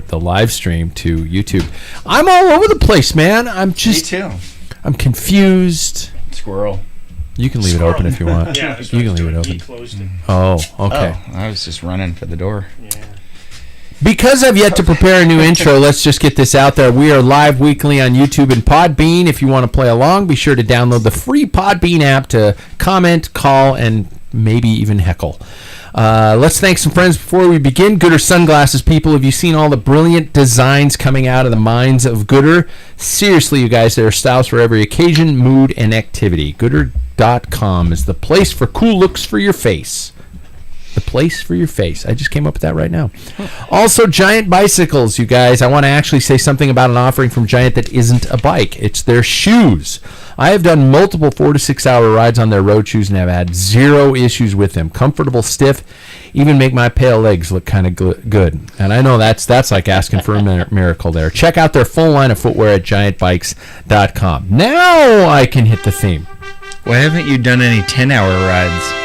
the live stream to YouTube. I'm all over the place, man. Me too. I'm confused. Squirrel. You can leave it open if you want. Yeah, you can leave it open. He closed it. Oh, okay. Oh, I was just running for the door. Yeah. Because I've yet to prepare a new intro, let's just get this out there. We are live weekly on YouTube and Podbean. If you want to play along, be sure to download the free Podbean app to comment, call, and maybe even heckle. Let's thank some friends before we begin. Gooder Sunglasses, people. Have you seen all the brilliant designs coming out of the minds of Gooder? Seriously, you guys, there are styles for every occasion, mood, and activity. Gooder.com is the place for cool looks for your face. The place for your face. I just came up with that right now. Also, Giant bicycles, you guys. I want to actually say something about an offering from Giant that isn't a bike. It's their shoes. I have done multiple 4 to 6 hour rides on their road shoes and have had zero issues with them. Comfortable, stiff, even make my pale legs look kind of good. And I know that's like asking for a miracle there. Check out their full line of footwear at giantbikes.com. Now I can hit the theme. Why haven't you done any 10-hour rides?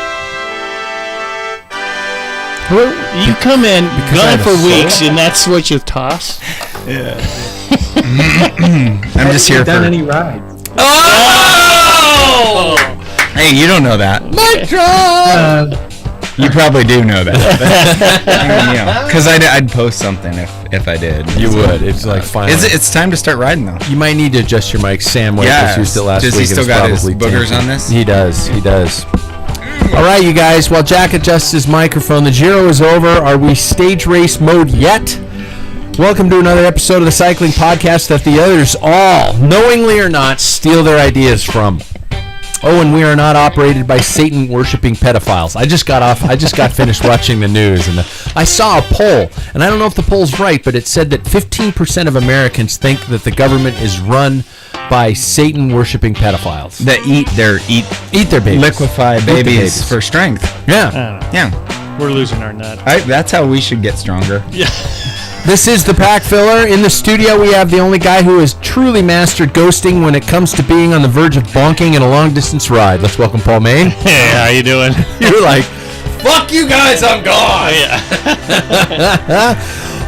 You come in, gone for weeks, and that's what you toss? Yeah. I'm just here for... done any rides? Oh! Hey, you don't know that. Mic drop! You probably do know that. Because I'd post something if I did. You would. It's like fine. It's time to start riding, though. You might need to adjust your mic. Sam just used it last week. Does he still got his boogers on this? He does. All right, you guys. While Jack adjusts his microphone, the Giro is over. Are we stage race mode yet? Welcome to another episode of the Cycling Podcast that the others all, knowingly or not, steal their ideas from. Oh, and we are not operated by Satan-worshipping pedophiles. I just got finished watching the news, and I saw a poll, and I don't know if the poll's right, but it said that 15% of Americans think that the government is run by Satan-worshipping pedophiles that eat their babies, liquefy babies for strength. Yeah. We're losing our nut. That's how we should get stronger. Yeah. This is the Packfiller. In the studio, we have the only guy who has truly mastered ghosting when it comes to being on the verge of bonking in a long-distance ride. Let's welcome Paul Main. Hey, how you doing? You're like, fuck you guys, I'm gone. Yeah.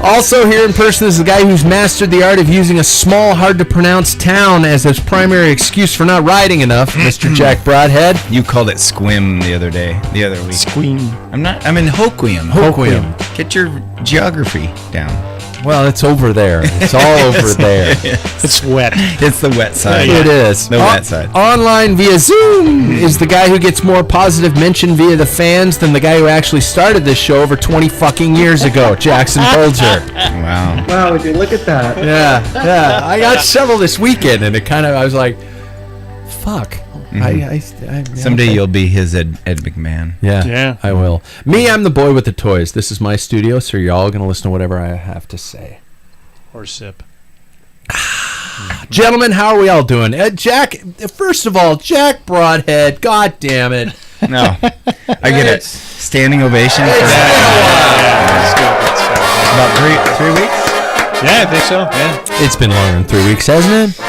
Also here in person is the guy who's mastered the art of using a small, hard-to-pronounce town as his primary excuse for not riding enough, Mr. Jack Broadhead. You called it Squim the other week. Squeam. I'm in Hoquiam. Hoquiam. Get your geography down. Well, it's over there. It's all over there. It's wet. It's the wet side. It is. The wet side. Online via Zoom is the guy who gets more positive mention via the fans than the guy who actually started this show over 20 fucking years ago, Jackson Bolger. Wow. Wow, would you look at that? Yeah. I got several this weekend, and I was like, fuck. Mm-hmm. Someday you'll be his Ed McMahon. Yeah, I will. Me, I'm the boy with the toys. This is my studio, so you're all going to listen to whatever I have to say. Or sip. Gentlemen, how are we all doing? Jack, first of all, Jack Broadhead, god damn it. No, I get it. Standing ovation. About three weeks? Yeah, I think so. Yeah. It's been longer than 3 weeks, hasn't it?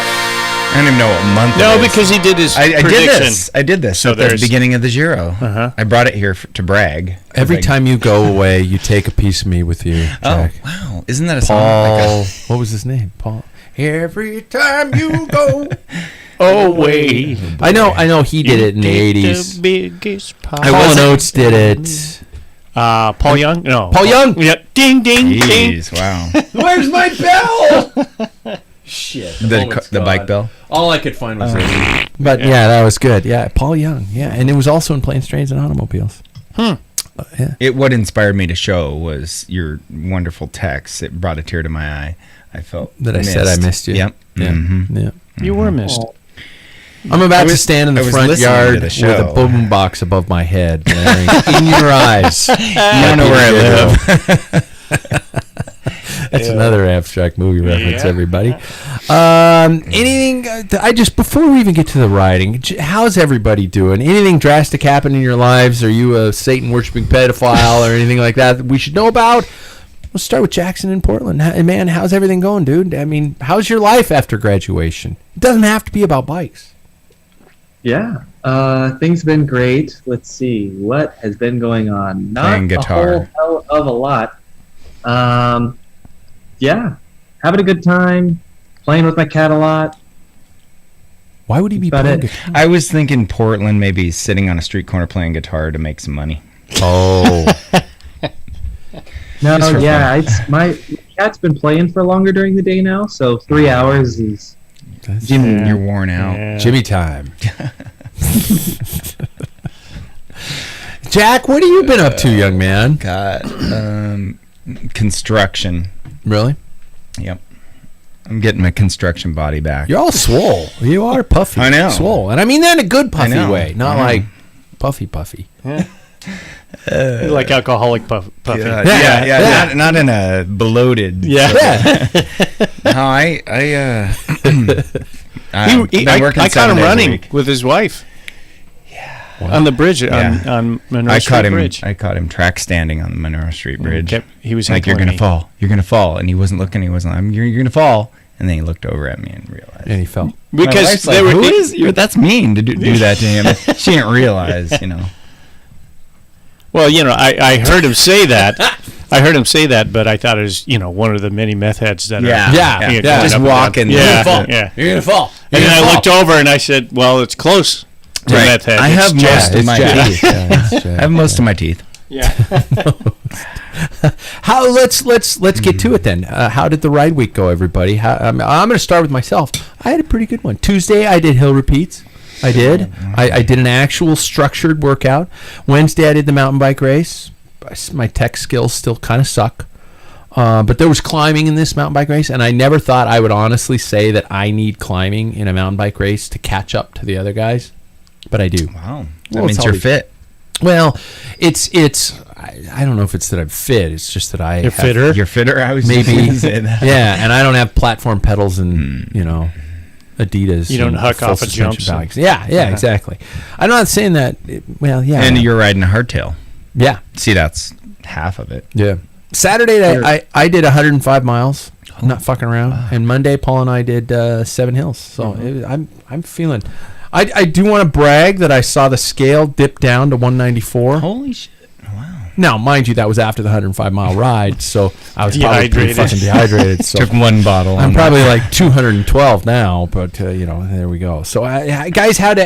I don't even know what month it is. No, because he did his prediction. I did this So at the there's- beginning of the Giro. I brought it here to brag. Every time you go away, you take a piece of me with you, Jack. Oh, wow. Isn't that a song? Paul, what was his name? Paul. Every time you go away. I know he did it in the 80s. The biggest pie. Paul and Oates did it. Paul Young? No. Paul Young? Yep. Ding, ding, Jeez, ding. wow. Where's my bell? Shit. The bike bell? All I could find was this. But yeah, that was good. Yeah, Paul Young. Yeah, and it was also in Planes, Trains, and Automobiles. Yeah. What inspired me to show was your wonderful text. It brought a tear to my eye. I felt that missed. I said I missed you. Yep. Yeah. Mm-hmm. Yeah. You were missed. I'm about to stand in the front listening yard to the with show. a boom box above my head, glaring in your eyes. You don't know where I live. That's another abstract movie reference, everybody. Anything? Before we even get to the riding, how's everybody doing? Anything drastic happen in your lives? Are you a Satan worshipping pedophile or anything like that we should know about? Let's start with Jackson in Portland. Man, how's everything going, dude? I mean, how's your life after graduation? It doesn't have to be about bikes. Yeah, things have been great. Let's see, what has been going on? Not Playing guitar. a whole hell of a lot. yeah, having a good time, playing with my cat a lot. Why would he be About playing it. guitar? I was thinking Portland, maybe sitting on a street corner playing guitar to make some money. Oh. No, Just for yeah, my cat's been playing for longer during the day now, so 3 hours is. Jim, you're worn out. Yeah. Jimmy time. Jack, what have you been up to, young man? Got construction. Really? Yep. I'm getting my construction body back. You're all swole. You are puffy. I know. Swole. And I mean that in a good puffy know. way, not I know. like puffy. You're like alcoholic puffy. Yeah. Not in a bloated. Yeah. No, I I caught him running with his wife. On the bridge, Yeah. on Monroe I Street caught him. Bridge. I caught him track standing on the Monroe Street Bridge. He was Like, you're heckling gonna me. fall. You're gonna fall, and he wasn't looking. He wasn't. You're gonna fall. And then he looked over at me and realized. And he fell. My Because wife's they like, were. "Who is? That's mean to do that to him." She didn't realize, Well, I heard him say that. But I thought it was, one of the many meth heads that Yeah. are. Yeah. going Yeah. up Just and down. walking. Yeah. Fall. Yeah. You're gonna fall. And then I looked over and I said, "Well, it's close to Right. meth head." I It's have Jack. most of it's my Jack. teeth. Yeah, it's Jack. I have most of my teeth. Yeah. How? Let's get to it then. How did the ride week go, everybody? I'm going to start with myself. I had a pretty good one. Tuesday, I did hill repeats. I did. I did an actual structured workout. Wednesday, I did the mountain bike race. My tech skills still kind of suck. But there was climbing in this mountain bike race, and I never thought I would honestly say that I need climbing in a mountain bike race to catch up to the other guys. But I do. Wow. That Well, means it's you're all- fit. Well, I don't know if it's that I'm fit. It's just that I You're have- fitter. You're fitter. I was Maybe. just gonna say that. Yeah, and I don't have platform pedals and Adidas. You don't and huck full off at suspension jumps and- bikes. Yeah, exactly. I'm not saying that. Well, yeah, And you're riding a hardtail. yeah, See, that's half of it. yeah. Saturday, I did 105 miles. I'm not fucking around. And Monday, Paul and I did 7 hills. So I'm feeling. I do want to brag that I saw the scale dip down to 194. Holy shit! Wow. Now, mind you, that was after the 105-mile ride, so I was probably pretty Dehydrated. fucking dehydrated. So Took one bottle. I'm on probably like 212 now, but there we go. So, guys, how'd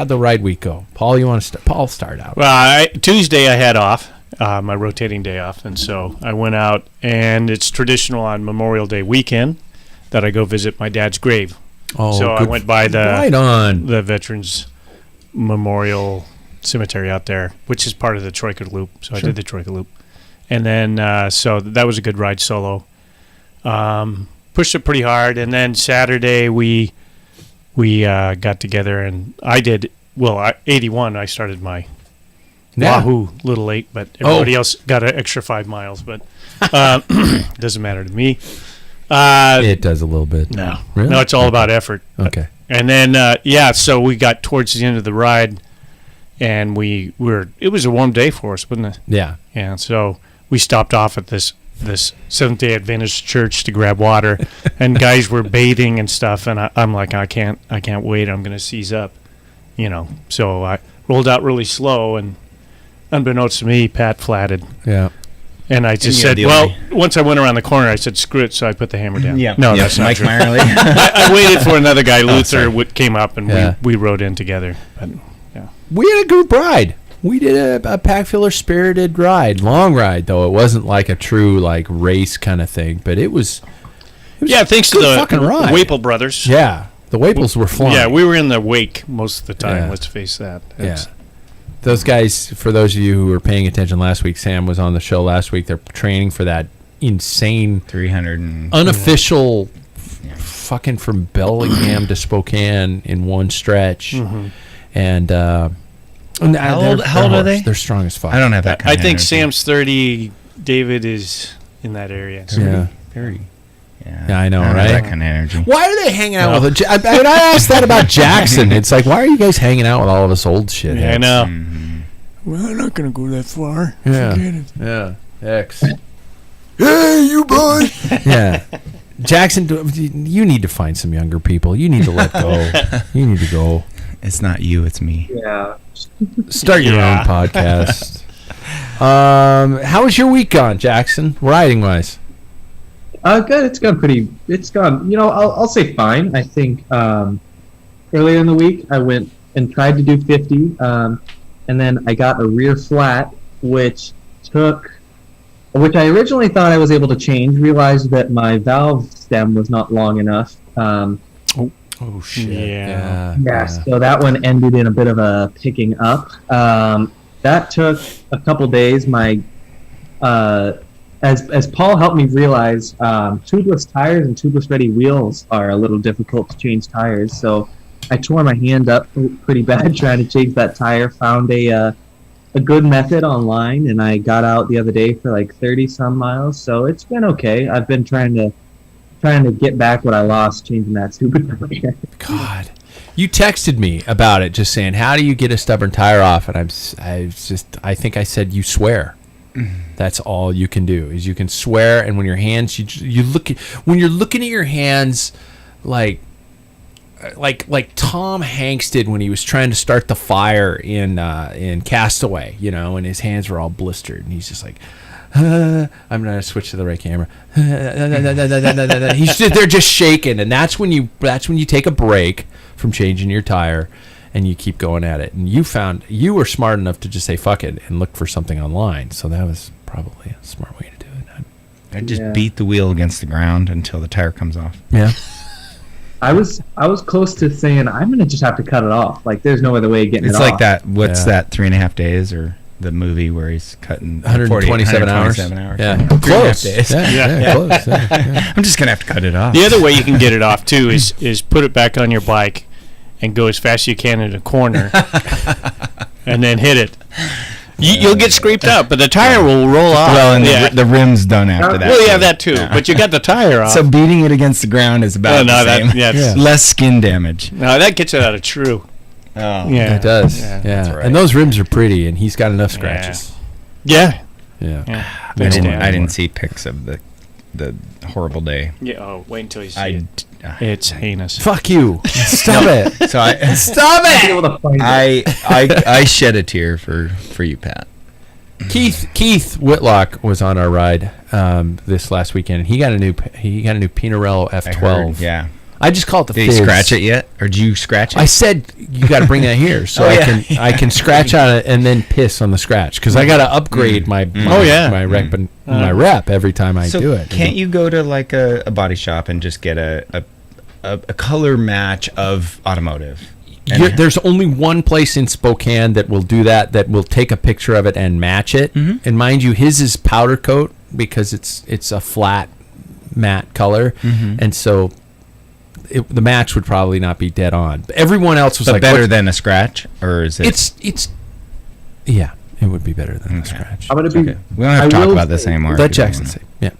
the ride week go? Paul, you want to Paul, start out? Well, Tuesday I had off, my rotating day off, and so I went out, and it's traditional on Memorial Day weekend that I go visit my dad's grave. Oh, So I good. went by right on. the Veterans Memorial Cemetery out there, which is part of the Troika Loop. So I did the Troika Loop, and then so that was a good ride solo. Pushed it pretty hard, and then Saturday we got together, and I did 81. I started my Yeah. Wahoo, a little late, but everybody else got an extra 5 miles, but doesn't matter to me. It does a little bit. No, Really? no, it's all about effort. Okay. And then so we got towards the end of the ride, and it was a warm day for us, wasn't it? Yeah. Yeah, so we stopped off at this Seventh-day Adventist church to grab water, and guys were bathing and stuff, and I'm like, I can't wait, I'm gonna seize up, So I rolled out really slow, and unbeknownst to me, Pat flatted. Yeah. And I just you said, had the well, only- once I went around the corner, I said, screw it, so I put the hammer down. Yeah. No, Yeah, that's not Mike true. Meyerly. I waited for another guy, Luther, sorry. came up, and Yeah. we rode in together. But, We had a group ride. We did a Packfiller spirited ride, long ride though. It wasn't like a true like race kind of thing, but it was yeah, thanks to good the fucking ride. Waple brothers. Yeah, the Waples were flying. Yeah, we were in the wake most of the time. Yeah. Let's face that. Yeah. Those guys, for those of you who were paying attention last week, Sam was on the show last week. They're training for that insane 300 and unofficial fucking from Bellingham to Spokane in one stretch. And how old are they? They're strong as fuck. I don't have that kind I of think energy. Sam's 30. David is in that area. Yeah. 30. Yeah. Yeah, I know, don't have right? that kind of energy. Why are they hanging out with I asked that about Jackson. It's like, why are you guys hanging out with all of us old shit? Yeah, I know. Well, I'm not going to go that far. Yeah. Forget it. Yeah. X. Hey, you boy. Yeah. Jackson, you need to find some younger people. You need to let go. You need to go. It's not you, it's me. Yeah. Start your Yeah. own podcast. How was your week gone, Jackson? Riding wise? Good. It's gone pretty. It's gone. I'll say fine. I think earlier in the week I went and tried to do 50, and then I got a rear flat, which I originally thought I was able to change. Realized that my valve stem was not long enough. Oh shit! Yeah. So that one ended in a bit of a picking up. That took a couple days. As Paul helped me realize, tubeless tires and tubeless ready wheels are a little difficult to change tires. So I tore my hand up pretty bad trying to change that tire. Found a good method online, and I got out the other day for like 30 some miles. So it's been okay. I've been trying to get back what I lost changing that stupid tire. God, you texted me about it, just saying, "How do you get a stubborn tire off?" And I think I said, "You swear." That's all you can do is you can swear, and when your hands, when you're looking at your hands, like Tom Hanks did when he was trying to start the fire in Castaway, and his hands were all blistered, and he's just like, I'm gonna switch to the right camera. They're just shaking, and that's when you take a break from changing your tire, and you keep going at it. And you were smart enough to just say fuck it and look for something online. So that was probably a smart way to do it. I just beat the wheel against the ground until the tire comes off. Yeah. I was close to saying I'm gonna just have to cut it off. Like there's no other way of getting it off. It's like that. What's that? 3.5 days, or the movie where he's cutting 127 hours. Yeah, Close. 3.5 days. Yeah. Close. Yeah. I'm just gonna have to cut it off. The other way you can get it off too is put it back on your bike and go as fast as you can in a corner, and then hit it. You'll get scraped up, but the tire will roll off. Well, and the rim's done after that. Well, yeah, that too. Yeah. But you got the tire off. So beating it against the ground is about the same. Less skin damage. No, that gets it out of true. Oh, yeah, it does. Yeah, that's right. And those rims are pretty, and he's got enough scratches. Yeah. I didn't see pics of the horrible day. Yeah. Oh, wait until you see it. It's heinous. Fuck you! Stop it! So stop it! I shed a tear for you, Pat. Keith Whitlock was on our ride this last weekend, and he got a new Pinarello F12. Yeah. I just call it the Did Fizz. you scratch it yet, or did you scratch it? I said you got to bring that here so I can scratch on it and then piss on the the because I got to upgrade my rep every time I do it. Can't you go to like a body shop and just get a color match of automotive? There's only one place in Spokane that will do that will take a picture of it and match it. Mm-hmm. And mind you, his is powder coat because it's a flat matte color, and so. The match would probably not be dead on. But everyone else was better than a scratch, or is it? Yeah, it would be better than a scratch. I'm gonna be. Okay. We don't have to talk about this anymore. Let Jackson say. Yeah.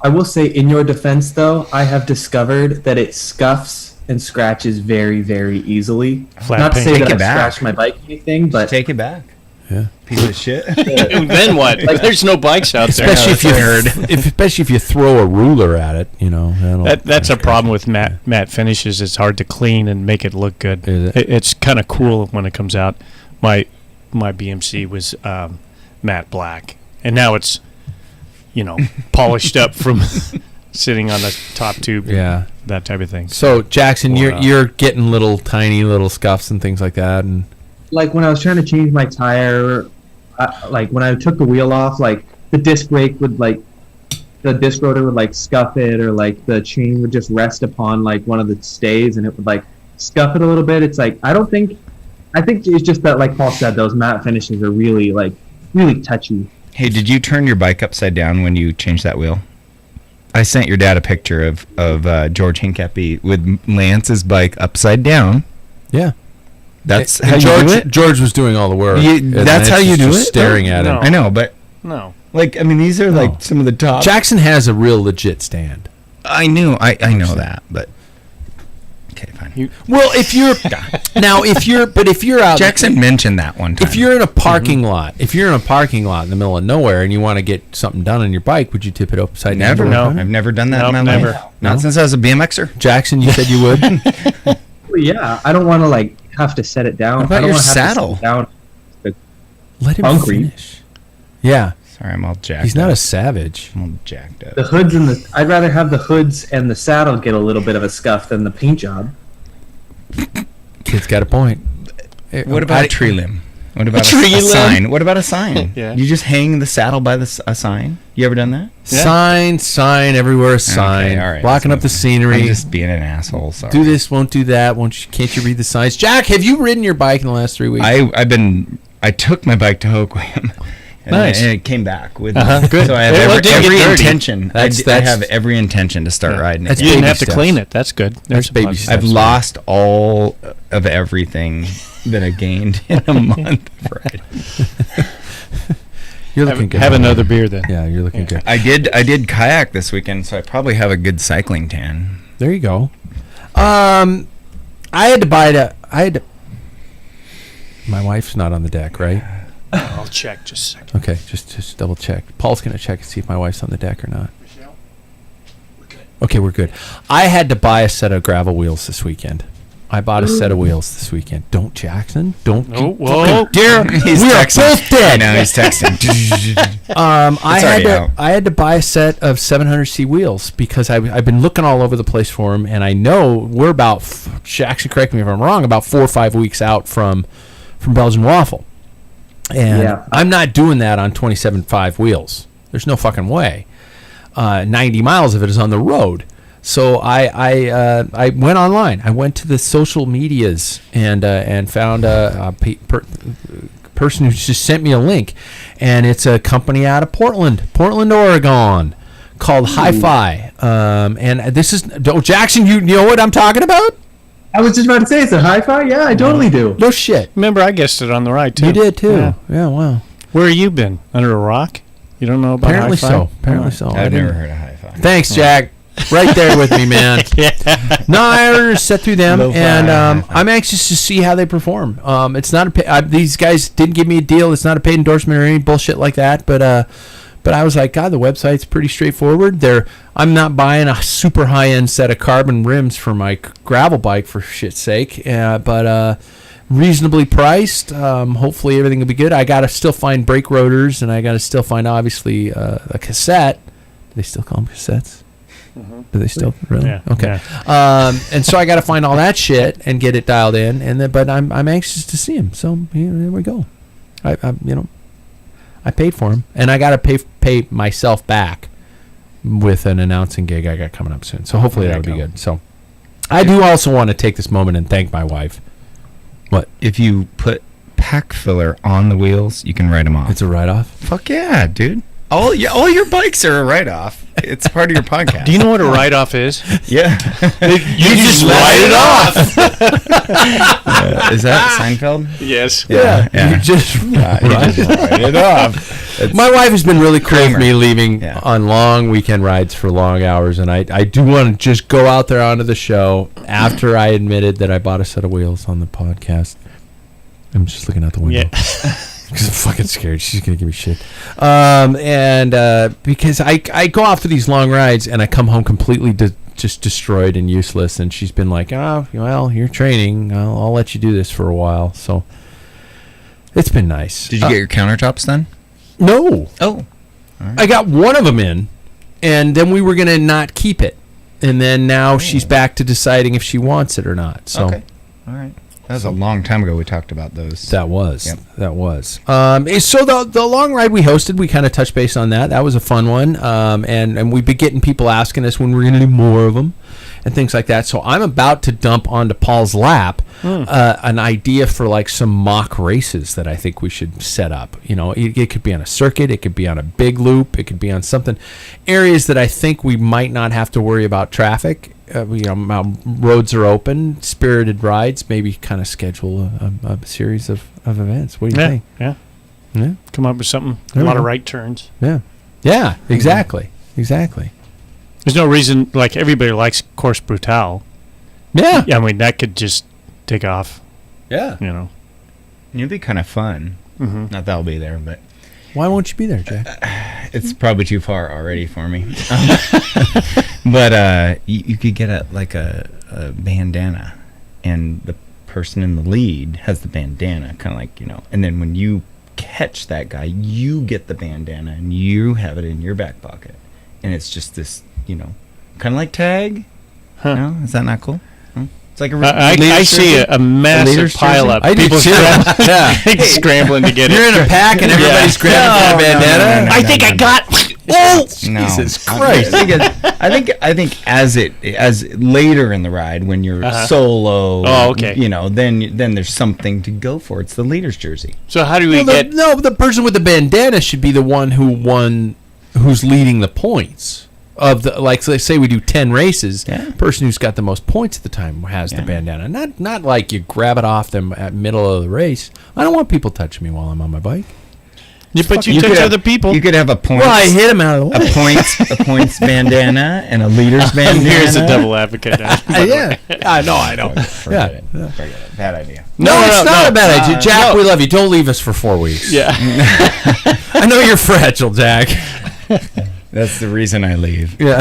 I will say, in your defense, though, I have discovered that it scuffs and scratches very, very easily. Not to say that I scratched my bike or anything, but take it back. Yeah. Piece of shit. Then what? There's no bikes out there. Especially if you throw a ruler at it, That's a problem with matte finishes. It's hard to clean and make it look good. It's kind of cool when it comes out. My BMC was matte black, and now it's polished up from sitting on the top tube. Yeah, that type of thing. So Jackson, you're getting tiny little scuffs and things like that, and. Like when I was trying to change my tire, like when I took the wheel off, like the disc brake would the disc rotor would scuff it, or like the chain would just rest upon like one of the stays and it would scuff it a little bit. It's I think it's just that, like Paul said, those matte finishes are really really touchy. Hey, did you turn your bike upside down when you changed that wheel? I sent your dad a picture of George Hincapie with Lance's bike upside down. Yeah. That's how George, you do it? George was doing all the work. That's how you do it? Staring at him. I know, but... No. These are some of the top... Jackson has a real legit stand. I know that, but... Okay, fine. If you're out... Jackson mentioned that one time. If you're in a parking lot, in the middle of nowhere and you want to get something done on your bike, would you tip it upside down? Never. No. I've never done that in my life. Not since I was a BMXer. Jackson, you said you would? Yeah, I don't want to have to set it down. What about your saddle? Let him finish. Yeah. Sorry, I'm all jacked. He's not up. a savage. I'm all jacked up. The hoods and the I'd rather have the hoods and the saddle get a little bit of a scuff than the paint job. Kid's got a point. What about a tree limb? What about tree a limb? sign? What about a sign? Yeah. You just hang the saddle by a sign? You ever done that? Sign everywhere. Sign. all right, Blocking up the scenery. I'm just being an asshole. Sorry. Do this, won't do that. Can't you read the signs? Jack, have you ridden your bike in the last 3 weeks? I took my bike to Hoquiam. Nice. And it came back with Good. So I have Well, it didn't every get dirty. intention. I have every intention to start riding That's it. You didn't baby have to steps. clean it. That's good. There's a baby positive. steps. I've lost all of everything that I gained in a month of riding. You're looking good. Have another beer then. Yeah, you're looking good. I did kayak this weekend, so I probably have a good cycling tan. There you go. I had to buy it. My wife's not on the deck, right? I'll check just a second. Okay, just double check. Paul's gonna check and see if my wife's on the deck or not. Okay, we're good. I had to buy a set of gravel wheels this weekend. I bought a set of wheels this weekend. Don't, Jackson. Don't. Oh, you whoa. fucking dare. He's We are texting. both dead. I know he's texting. I had to buy a set of 700C wheels because I've been looking all over the place for them, and I know we're about, Jackson, correct me if I'm wrong, about 4 or 5 weeks out from Belgian Waffle. And Yeah. I'm not doing that on 27.5 wheels. There's no fucking way. 90 miles of it is on the road. So I went online. I went to the social medias and found a person who just sent me a link, and it's a company out of Portland, Oregon, called Hi-Fi. And this is Jackson. You know what I'm talking about? I was just about to say, it's a hi-fi? Yeah, I totally do. No shit. Remember, I guessed it on the ride too. You did too. Yeah. Yeah. Wow. Where have you been? Under a rock? You don't know about Apparently hi-fi? so. Apparently so. I I've didn't- never heard of high five. Thanks, Jack. Right there with me, man. No, I ordered a set through them, Lo-fi and hi-fi. I'm anxious to see how they perform. It's not these guys didn't give me a deal. It's not a paid endorsement or any bullshit like that. But I was like, God, the website's pretty straightforward. I'm not buying a super high end set of carbon rims for my gravel bike for shit's sake. But reasonably priced. Hopefully everything will be good. I gotta still find brake rotors, and I gotta still find obviously a cassette. Do they still call them cassettes? Do they still really? Yeah, Okay. And so I got to find all that shit and get it dialed in, and then but I'm anxious to see him. So there we go. I paid for him, and I got to pay myself back with an announcing gig I got coming up soon. So hopefully There that'll you be go. good. So I do also want to take this moment and thank my wife. What? If you put Packfiller on the wheels, you can write them off. It's a write-off. Fuck yeah, dude. All your bikes are a write-off. It's part of your podcast. Do you know what a write-off is? Yeah. You just write it off. Is that Seinfeld? Yes. Yeah. You just You just write it off. It's- My wife has been really cool Kramer. with me leaving Yeah. on long weekend rides for long hours, and I do want to just go out there onto the show after I admitted that I bought a set of wheels on the podcast. I'm just looking out the window. Yeah. Because I'm fucking scared. She's going to give me shit. Because I go out for these long rides, and I come home completely just destroyed and useless, and she's been like, oh, well, you're training. I'll let you do this for a while. So it's been nice. Did you get your countertops done? No. Oh. I got one of them in, and then we were going to not keep it. And then now she's back to deciding if she wants it or not. So Okay. All right. That was a long time ago we talked about those. that was. Yep. That was. So the long ride we hosted, we kind of touched base on that. That was a fun one. And we've been getting people asking us when we're going to do more of them and things like that. So I'm about to dump onto Paul's lap an idea for like some mock races that I think we should set up. You know, it could be on a circuit, it could be on a big loop, it could be on something, areas that I think we might not have to worry about traffic. Roads are open, spirited rides, maybe kind of schedule a series of events. What do you think? Yeah. Yeah. Come up with something. There A we lot of go. right turns. Yeah. Yeah, exactly. Exactly. There's no reason, like, everybody likes Course Brutale. Yeah. Yeah, I mean, that could just take off, Yeah. you know. It'd be kind of fun. Mm-hmm. Not that I'll be there, but Why won't you be there, Jack? it's probably too far already for me. But you could get a bandana, and the person in the lead has the bandana, kind of like, and then when you catch that guy, you get the bandana and you have it in your back pocket, and it's just this, kind of like tag. Huh. No, is that not cool? It's like I see a massive leader's pile jersey? up. I do People too. scrambling to get You're it. in a pack and everybody's grabbing for a bandana. no, I think I got. Oh, No. Jesus Christ! I think as later in the ride when you're solo. Oh, okay. Then there's something to go for. It's the leader's jersey. So how do we Well, get? the person with the bandana should be the one who's leading the points of the, like, let's say we do 10 races. Yeah. Person who's got the most points at the time has the Yeah. bandana. Not like you grab it off them at middle of the race. I don't want people touching me while I'm on my bike. But you could touch have- other people. You could have a points. Well, I hit him out of the way. a points bandana and a leader's bandana. Here's a double advocate. Yeah. No, I don't. Forget it. Forget it. Bad idea. No, it's not a bad idea. Jack, no. we love you. Don't leave us for 4 weeks. Yeah. I know you're fragile, Jack. That's the reason I leave. Yeah.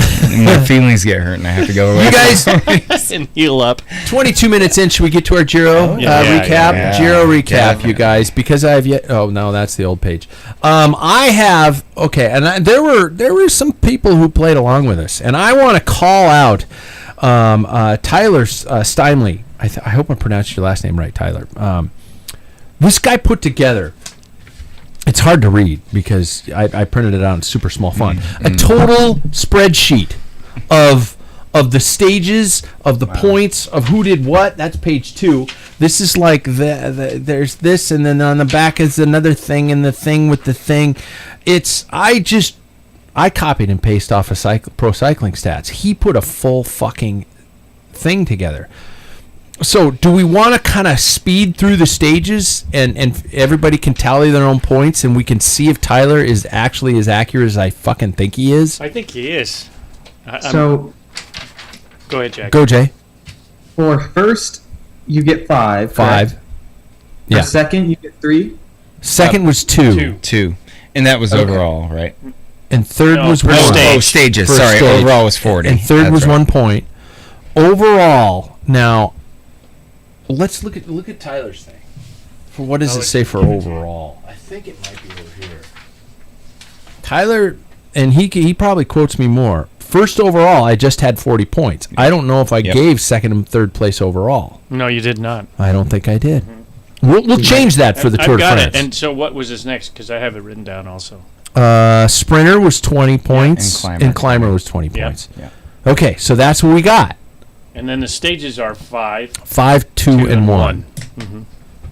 My feelings get hurt and I have to go away. You guys, And heal up. 22 minutes in, should we get to our Giro Yeah, recap? yeah. Giro recap, Definitely. you guys, because I have yet. Oh no, that's the old page. I have there were some people who played along with us, and I want to call out Tyler Steinley. I hope I pronounced your last name right, Tyler. This guy put together. It's hard to read because I printed it out in super small font. A total spreadsheet of the stages, of the points, of who did what. That's page 2. This is like there's this, and then on the back is another thing, and the thing with the thing. I copied and pasted off of Pro Cycling Stats. He put a full fucking thing together. So, do we want to kind of speed through the stages and everybody can tally their own points and we can see if Tyler is actually as accurate as I fucking think he is? I think he is. So Go ahead, Jack. Go, Jay. for first, you get 5. 5. correct? Yeah. For second, you get 3. Second was 2. 2. And that was Okay. overall, right? And third No, was per 1. stage. Oh, stages. Per Sorry, stage. overall was 40. And third That's was right. 1 point. Overall, now, let's look at Tyler's thing. For what does it say for overall? I think it might be over here. Tyler, and he probably quotes me more. First overall, I just had 40 points. I don't know if I Yep. gave second and third place overall. No, you did not. I don't think I did. We'll change that for the Tour I've de got France. it. And so what was his next? Because I have it written down also. Sprinter was 20 points, and and climber. climber was 20 Yeah. points. Yeah. Okay, so that's what we got. And then the stages are 5, 5, 2, and 1.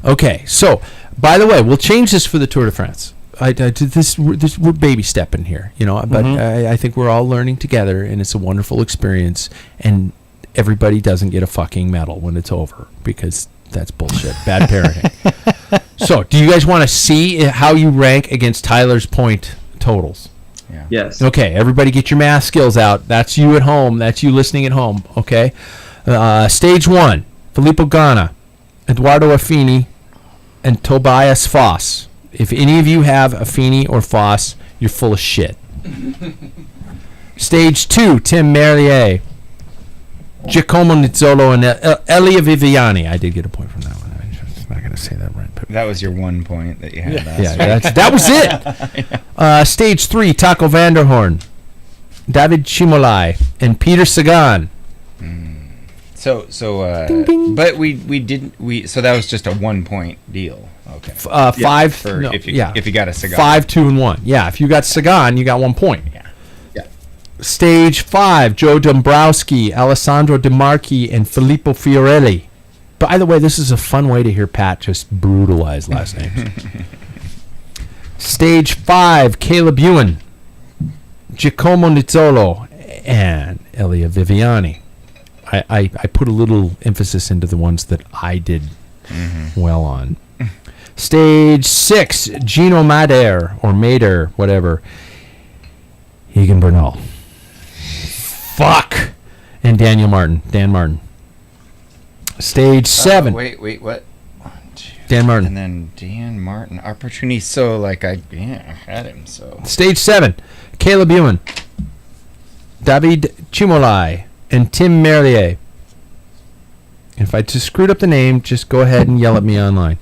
Okay, so by the way, we'll change this for the Tour de France. I did this. We're baby stepping here, but I think we're all learning together, and it's a wonderful experience. And everybody doesn't get a fucking medal when it's over because that's bullshit. Bad parenting. So, do you guys want to see how you rank against Tyler's point totals? Yeah. Yes. Okay, everybody get your math skills out. That's you at home. That's you listening at home. Okay. Stage 1, Filippo Ganna, Eduardo Affini, and Tobias Foss. If any of you have Affini or Foss, you're full of shit. Stage 2, Tim Merlier, Giacomo Nizzolo, and Elia Viviani. I did get a point from that one. I'm just not going to say that right. But That was your 1 point that you had last yeah, week. that was it. Stage 3, Taco Vanderhorn, David Chimolai, and Peter Sagan. So but we didn't so that was just a 1 point deal. Okay. 5 For no, if you yeah. if you got a cigar. 5, 2, and 1. Yeah, if you got Sagan, you got 1 point. Yeah. Stage 5, Joe Dombrowski, Alessandro De Marchi, and Filippo Fiorelli. By the way, this is a fun way to hear Pat just brutalize last names. Stage 5, Caleb Ewan, Giacomo Nizzolo, and Elia Viviani. I put a little emphasis into the ones that I did well on. Stage 6, Gino Mader, or Mader, whatever. Egan Bernal. Fuck. And Dan Martin. Stage 7, Wait, what? 1, 2, Dan Martin. and then Dan Martin. Opportunity. So I had him. So Stage 7, Caleb Ewan, David Chimolai, and Tim Merlier. And if I just screwed up the name, just go ahead and yell at me online.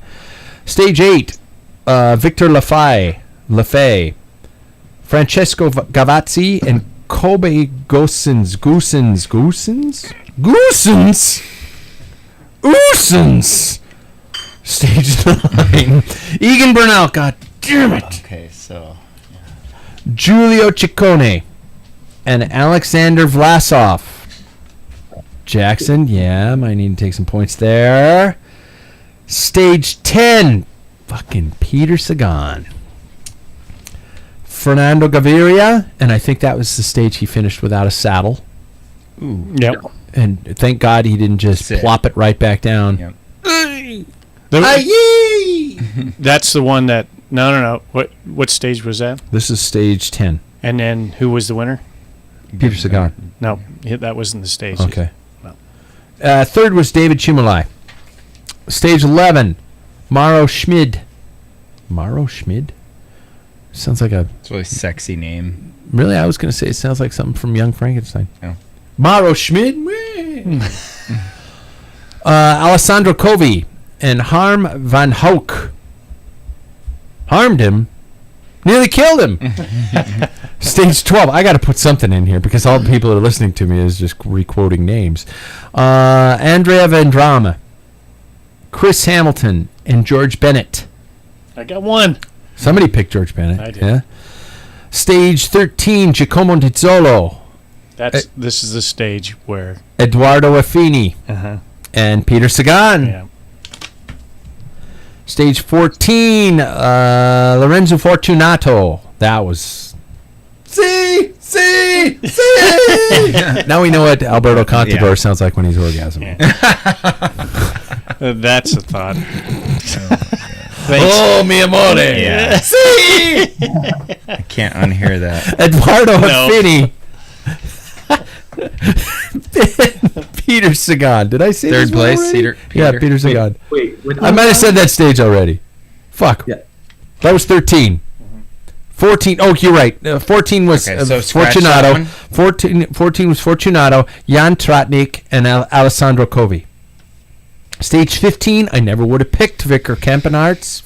Stage 8, Victor Lafay, Francesco Gavazzi, and Kobe Goosens. Stage 9. Egan Bernal. God damn it. Okay, so Giulio Ciccone and Alexander Vlasov. Jackson, yeah, might need to take some points there. Stage 10, fucking Peter Sagan. Fernando Gaviria, and I think that was the stage he finished without a saddle. ooh, Yep. And thank God he didn't just Sit. plop it right back down. Yep. That's the one that. No. What stage was that? This is stage 10. And then who was the winner? Peter Sagan. No, that wasn't the stage. Okay. No. Third was David Chumulai. Stage 11, Mauro Schmid. Mauro Schmid? Sounds like a... it's a really sexy name. Really, I was going to say it sounds like something from Young Frankenstein. Oh. Mauro Schmid. Alessandro Covi and Harm van Hoek. Harmed him. Nearly killed him. Stage 12. I got to put something in here because all the people that are listening to me is just re-quoting names. Andrea Vendrame, Chris Hamilton, and George Bennett. I got one. Somebody picked George Bennett. I did. Yeah. Stage 13, Giacomo Tizzolo, This is the stage where. Eduardo Affini, and Peter Sagan. Yeah. Stage 14, Lorenzo Fortunato. That was... See! Now we know what Alberto Contador sounds like when he's orgasming. That's a thought. Oh, mi amore! Yeah. See! I can't unhear that. Eduardo No. Affini. Peter Sagan. Did I say Third this one place, already? Peter. Yeah, Peter Sagan. Wait, what I might have said that stage already. Fuck. Yeah. That was 13. 14. Oh, you're right. 14 was Okay, so scratch Fortunato. that one. 14 was Fortunato, Jan Tratnik, and Alessandro Covi. Stage 15, I never would have picked Victor Campenarts.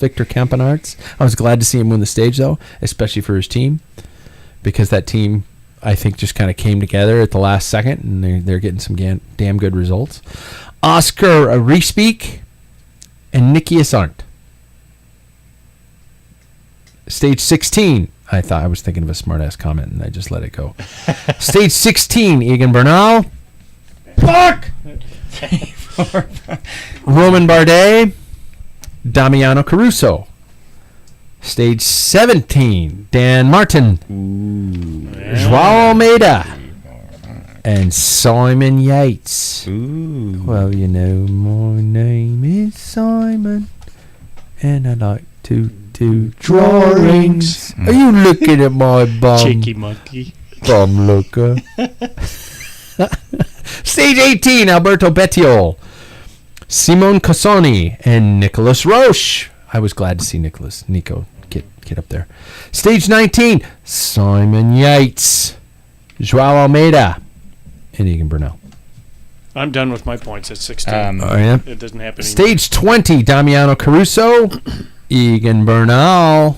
I was glad to see him win the stage, though, especially for his team, because that team, I think, just kind of came together at the last second, and they're getting some damn good results. Oscar Riesbeek and Nikias Arndt. Stage 16, I was thinking of a smart-ass comment, and I just let it go. Stage 16, Egan Bernal. Fuck! Roman Bardet, Damiano Caruso. Stage 17, Dan Martin, Joao Almeida, and Simon Yates. Ooh. Well, you know, my name is Simon, and I like to do drawings. Are you looking at my Cheeky monkey. bum looker? Stage 18, Alberto Bettiol, Simone Cassoni, and Nicholas Roche. I was glad to see Nico get up there. Stage 19, Simon Yates, Joao Almeida, and Egan Bernal. I'm done with my points at 16. Oh, yeah. It doesn't happen anymore. Stage 20, Damiano Caruso, Egan Bernal,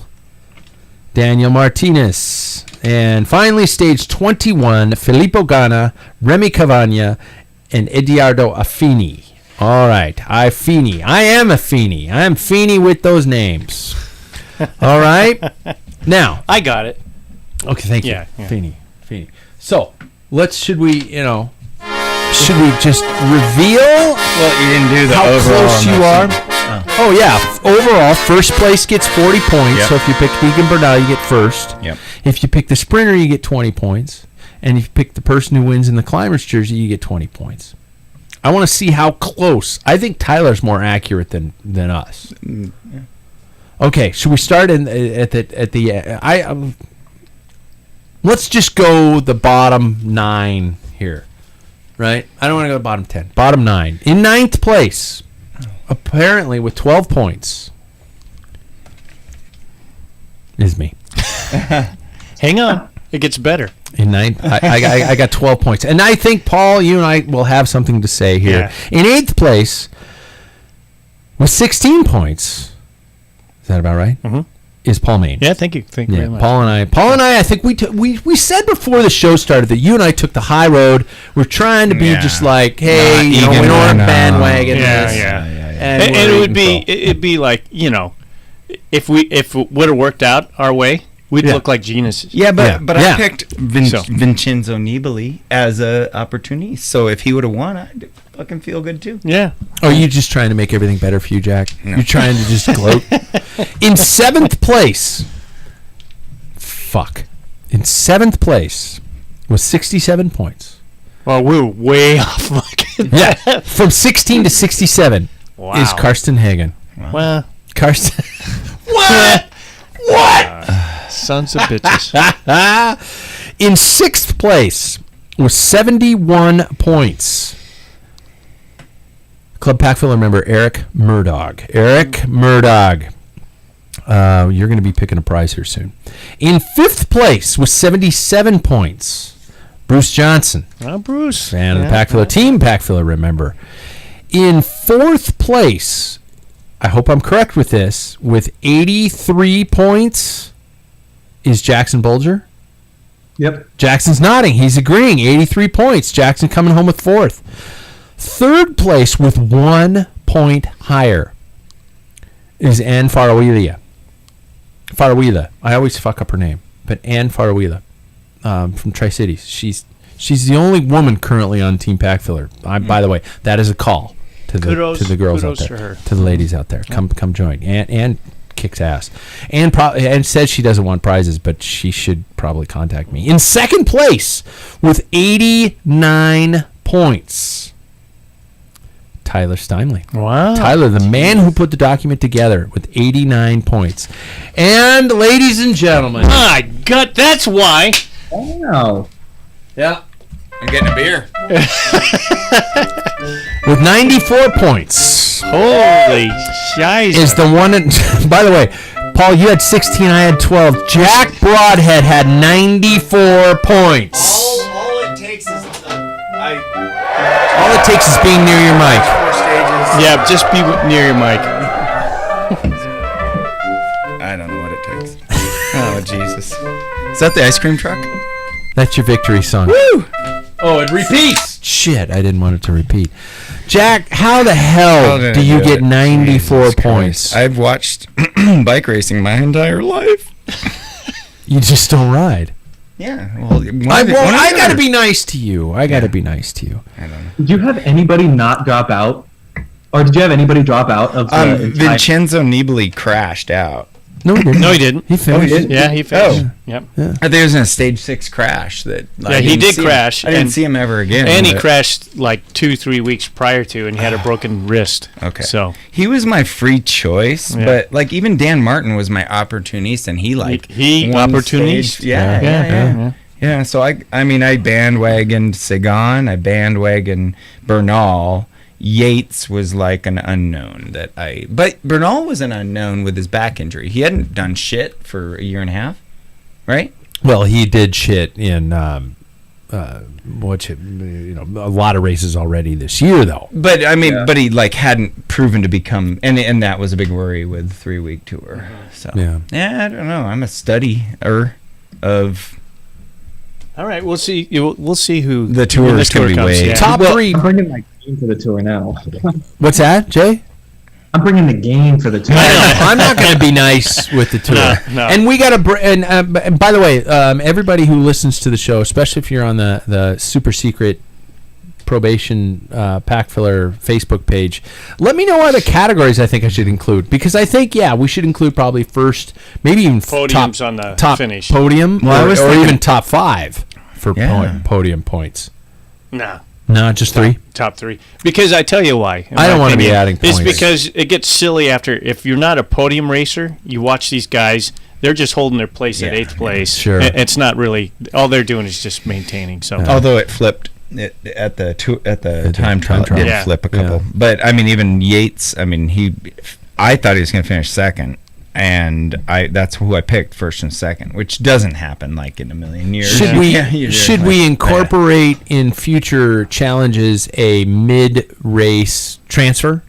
Daniel Martinez. And finally, stage 21, Filippo Ganna, Remy Cavagna, and Ediardo Affini. All right, Affini. I am Affini. I am Feeney with those names. All right. Now. I got it. Okay, thank you. Yeah. Feeney. So, should we just reveal Well, you didn't do the how overall close you on are? that Oh, yeah. Overall, first place gets 40 points. Yep. So if you pick Egan Bernal, you get first. Yep. If you pick the sprinter, you get 20 points. And if you pick the person who wins in the climber's jersey, you get 20 points. I want to see how close. I think Tyler's more accurate than us. Okay, should we start let's just go the bottom 9 here. Right? I don't want to go to bottom 10. Bottom 9. In 9th place, apparently with 12 points, is me. Hang on. It gets better. In 9th, I got 12 points. And I think, Paul, you and I will have something to say here. Yeah. In 8th place, with 16 points, Is that about right? Mhm. Is Paul Main. Yeah, thank you. Thank you Yeah, very much. Paul and I think we said before the show started that you and I took the high road. We're trying to be Yeah. just like, hey, Not we don't even want to no. bandwagon Yeah, this. yeah. And, And we're it would in be control. it'd be like, if it would have worked out our way, we'd Yeah. look like geniuses. Yeah, but Yeah. I picked So- Vincenzo Nibali as a opportunity. So if he would have won, I'd fucking feel good too. Yeah. Are you just trying to make everything better for you, Jack? No. You're trying to just gloat? In 7th place, in 7th place with 67 points. Well, we're way off. Yeah, from 16 to 67 Wow. is Karsten Hagen. Well, Karsten. what? Sons of bitches. In 6th place with 71 points. Club Packfiller member Eric Murdoch. Eric Murdoch. You're going to be picking a prize here soon. In 5th place with 77 points, Bruce Johnson. Oh, Bruce. Fan of the Packfiller team, Packfiller, remember. In 4th place, I hope I'm correct with this, with 83 points, is Jackson Bulger. Yep. Jackson's nodding. He's agreeing. 83 points. Jackson coming home with 4th. 3rd place with 1 point higher is Ann Farawila. I always fuck up her name, but Ann Farawila from Tri-Cities. She's the only woman currently on Team Packfiller. By the way, that is a call to the Kudos- to the girls out kudos there, to her. to the ladies out there. Come join. Ann kicks ass. And says she doesn't want prizes, but she should probably contact me. In 2nd place with 89 points, Tyler Steinley. Wow. Tyler, the man who put the document together with 89 points. And ladies and gentlemen. My God, that's why. Wow. Yeah. I'm getting a beer. With 94 points Holy shiz. is the one. By the way, Paul, you had 16, I had 12. Jack Broadhead had 94 points. All it takes is All it takes is being near your mic. 4 stages. Yeah, just be near your mic. I don't know what it takes. Oh Jesus! Is that the ice cream truck? That's your victory song. Woo! Oh, it repeats. Shit, I didn't want it to repeat. Jack, how the hell did I do you do get it? 94 Jesus points? Christ. I've watched bike racing my entire life. You just don't ride. Yeah. Well, I gotta be nice to you. I gotta be nice to you. I don't know. Did you have anybody not drop out? Or did you have anybody drop out of the entire... Vincenzo Nibali crashed out. No, he didn't. No, he didn't. He finished. didn't? Yeah, he finished. Oh. Yep. I think it was in a stage 6 crash that. Yeah, he did crash, I didn't and- see him ever again. And he but- crashed like 2-3 weeks prior to, and he had a broken wrist. Okay. So He was my free choice, Yeah. but like even Dan Martin was my opportunist, and he like he won opportunist? stage- Yeah. So I bandwagoned Sagan, I bandwagoned Bernal. Yates was like an unknown but Bernal was an unknown with his back injury. He hadn't done shit for a year and a half, right? Well, he did shit in a lot of races already this year, though. But I mean, but he like hadn't proven to become, and that was a big worry with 3-week tour. So Yeah. I don't know. I'm a studier of all right, we'll see. We'll see who The tour when is gonna be way- Yeah. Top Well, 3. I'm bringing my game for the tour now. What's that, Jay? I'm bringing the game for the tour. I'm not going to be nice with the tour. No. And we got to. And by the way, everybody who listens to the show, especially if you're on the super secret probation Packfiller Facebook page, let me know other categories I think I should include, because I think we should include probably first, maybe even Podiums top, on the top finish. podium, Well, I was or thinking- even top 5 for Yeah. podium points. Nah. No, just 3. Top 3. Because I tell you why. in I don't my wanna be opinion. adding It's points. because it gets silly after. If you're not a podium racer, you watch these guys. They're just holding their place at Yeah, 8th place. Sure. It's not really. All they're doing is just maintaining. So. although it flipped at the time trial, trial. it did Yeah. flip a couple. Yeah. But I mean, even Yates. I mean, I thought he was going to finish second. And that's who I picked first and second, which doesn't happen like in a million years. Should we Yeah, you're should like, we incorporate in future challenges a mid-race transfer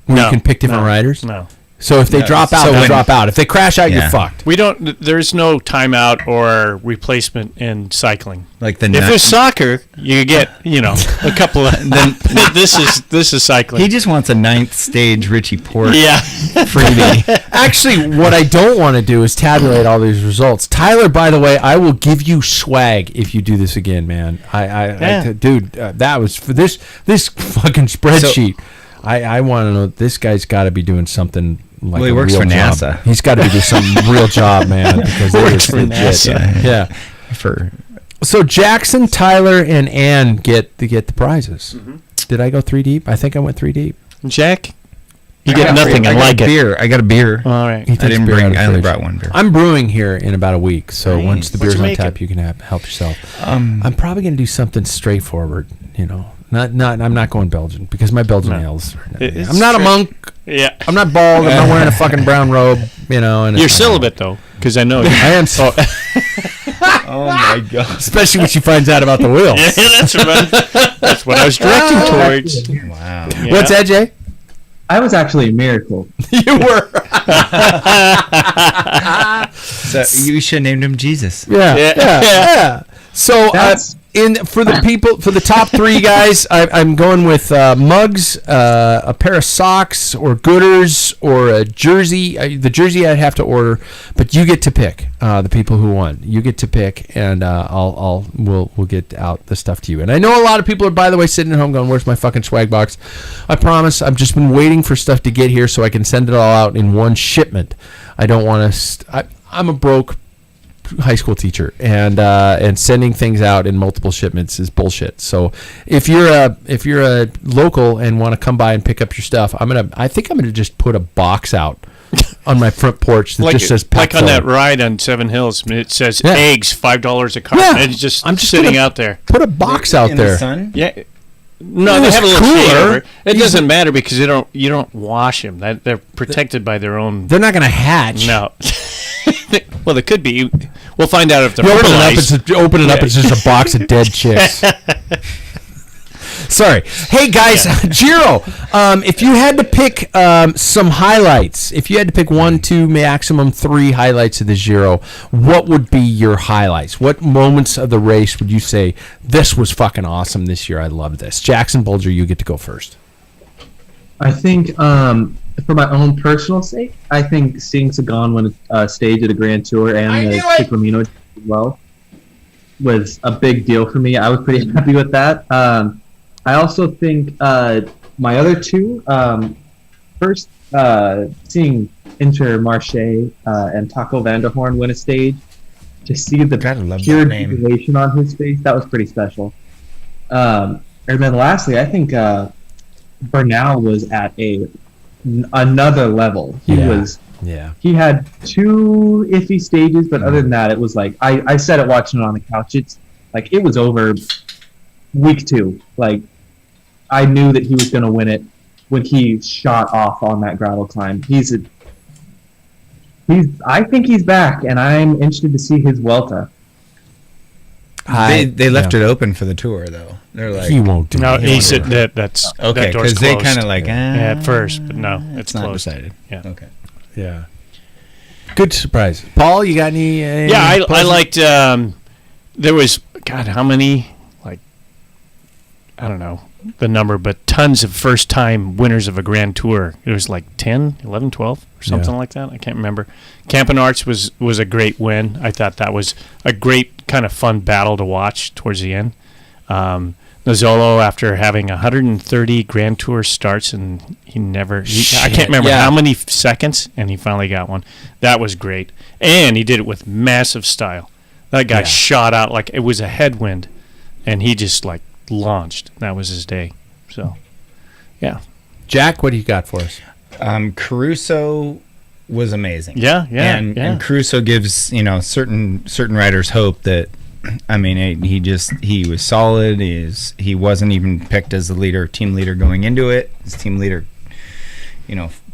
where you can pick different riders? No. So if they drop out, they drop out. If they crash out, you're fucked. There's no timeout or replacement in cycling. Like if it's soccer, you get a couple of. Then this is cycling. He just wants a 9th stage Richie Port. Yeah, freebie. Actually, what I don't want to do is tabulate all these results. Tyler, by the way, I will give you swag if you do this again, man. Dude, that was for this fucking spreadsheet. I want to know. This guy's got to be doing something. Like he works for NASA. He's got to be doing some real job, man. Because it is legit. NASA. Yeah. So Jackson, Tyler, and Ann get the prizes. Mm-hmm. Did I go 3 deep? I think I went 3 deep. Jack, you get nothing. I like it. Beer. I got a beer. All right. I only brought one beer. I'm brewing here in about a week, so once the beer's on tap, you can help yourself. I'm probably going to do something straightforward. I'm not going Belgian because my Belgian ales. I'm not a monk. Yeah. I'm not bald. I'm not wearing a fucking brown robe. And you're celibate though, because I know. I am. Oh my god! Especially when she finds out about the wheels. Yeah, that's what I was directing towards. Wow. Yeah. What's that, Jay? I was actually a miracle. You were. So you should have named him Jesus. Yeah. So for the top 3 guys, I'm going with mugs, a pair of socks, or Gooders, or a jersey. The jersey I'd have to order, but you get to pick the people who won. You get to pick, and we'll get out the stuff to you. And I know a lot of people are, by the way, sitting at home going, "Where's my fucking swag box?" I promise, I've just been waiting for stuff to get here so I can send it all out in one shipment. I don't want to. I'm a broke high school teacher, and sending things out in multiple shipments is bullshit. So if you're a local and want to come by and pick up your stuff, I think I'm gonna just put a box out on my front porch that just says Packfiller. Like on that ride on Seven Hills, it says eggs $5 a carton. Yeah. It's just sitting out there. Put a box out there. The sun? Yeah. No, they have a little shade over. It doesn't matter because you don't wash them. They're protected by their own. They're not going to hatch. No. Well, they could be. We'll find out if they're open it up. It's just a box of dead chicks. Sorry. Hey guys, Giro. If you had to pick some highlights, if you had to pick 1, 2, maximum 3 highlights of the Giro, what would be your highlights? What moments of the race would you say this was fucking awesome this year? I love this. Jackson Bulger, you get to go first. I think for my own personal sake, I think seeing Sagan win a stage at a Grand Tour and the Ciclamino as well was a big deal for me. I was pretty happy with that. I also think my other 2, first seeing Intermarché and Taco Vanderhorn win a stage, to see the pure jubilation on his face, that was pretty special. And then lastly, I think Bernal was at another level. He had 2 iffy stages, but other than that, it was like I said it watching it on the couch. It's like it was over week 2. Like I knew that he was going to win it when he shot off on that gravel climb. I think he's back, and I'm interested to see his Vuelta. They left it open for the tour, though. They're like, he won't do it. No, he said that's okay, because they kind of like at first, but no, it's not closed. decided. Yeah. Okay. Yeah. Good surprise. Paul, you got any? I liked. There was how many? Like, I don't know the number, but tons of first-time winners of a Grand Tour. It was like 10, 11, 12, or something like that. I can't remember. Campenarts was a great win. I thought that was a great kind of fun battle to watch towards the end. Nozzolo, after having 130 Grand Tour starts, and I can't remember how many seconds, and he finally got one. That was great. And he did it with massive style. That guy shot out like it was a headwind, and he just like launched. That was his day. So, yeah. Jack, what do you got for us? Caruso was amazing. And Caruso gives certain riders hope that. I mean, he was solid. He wasn't even picked as the team leader going into it. His team leader,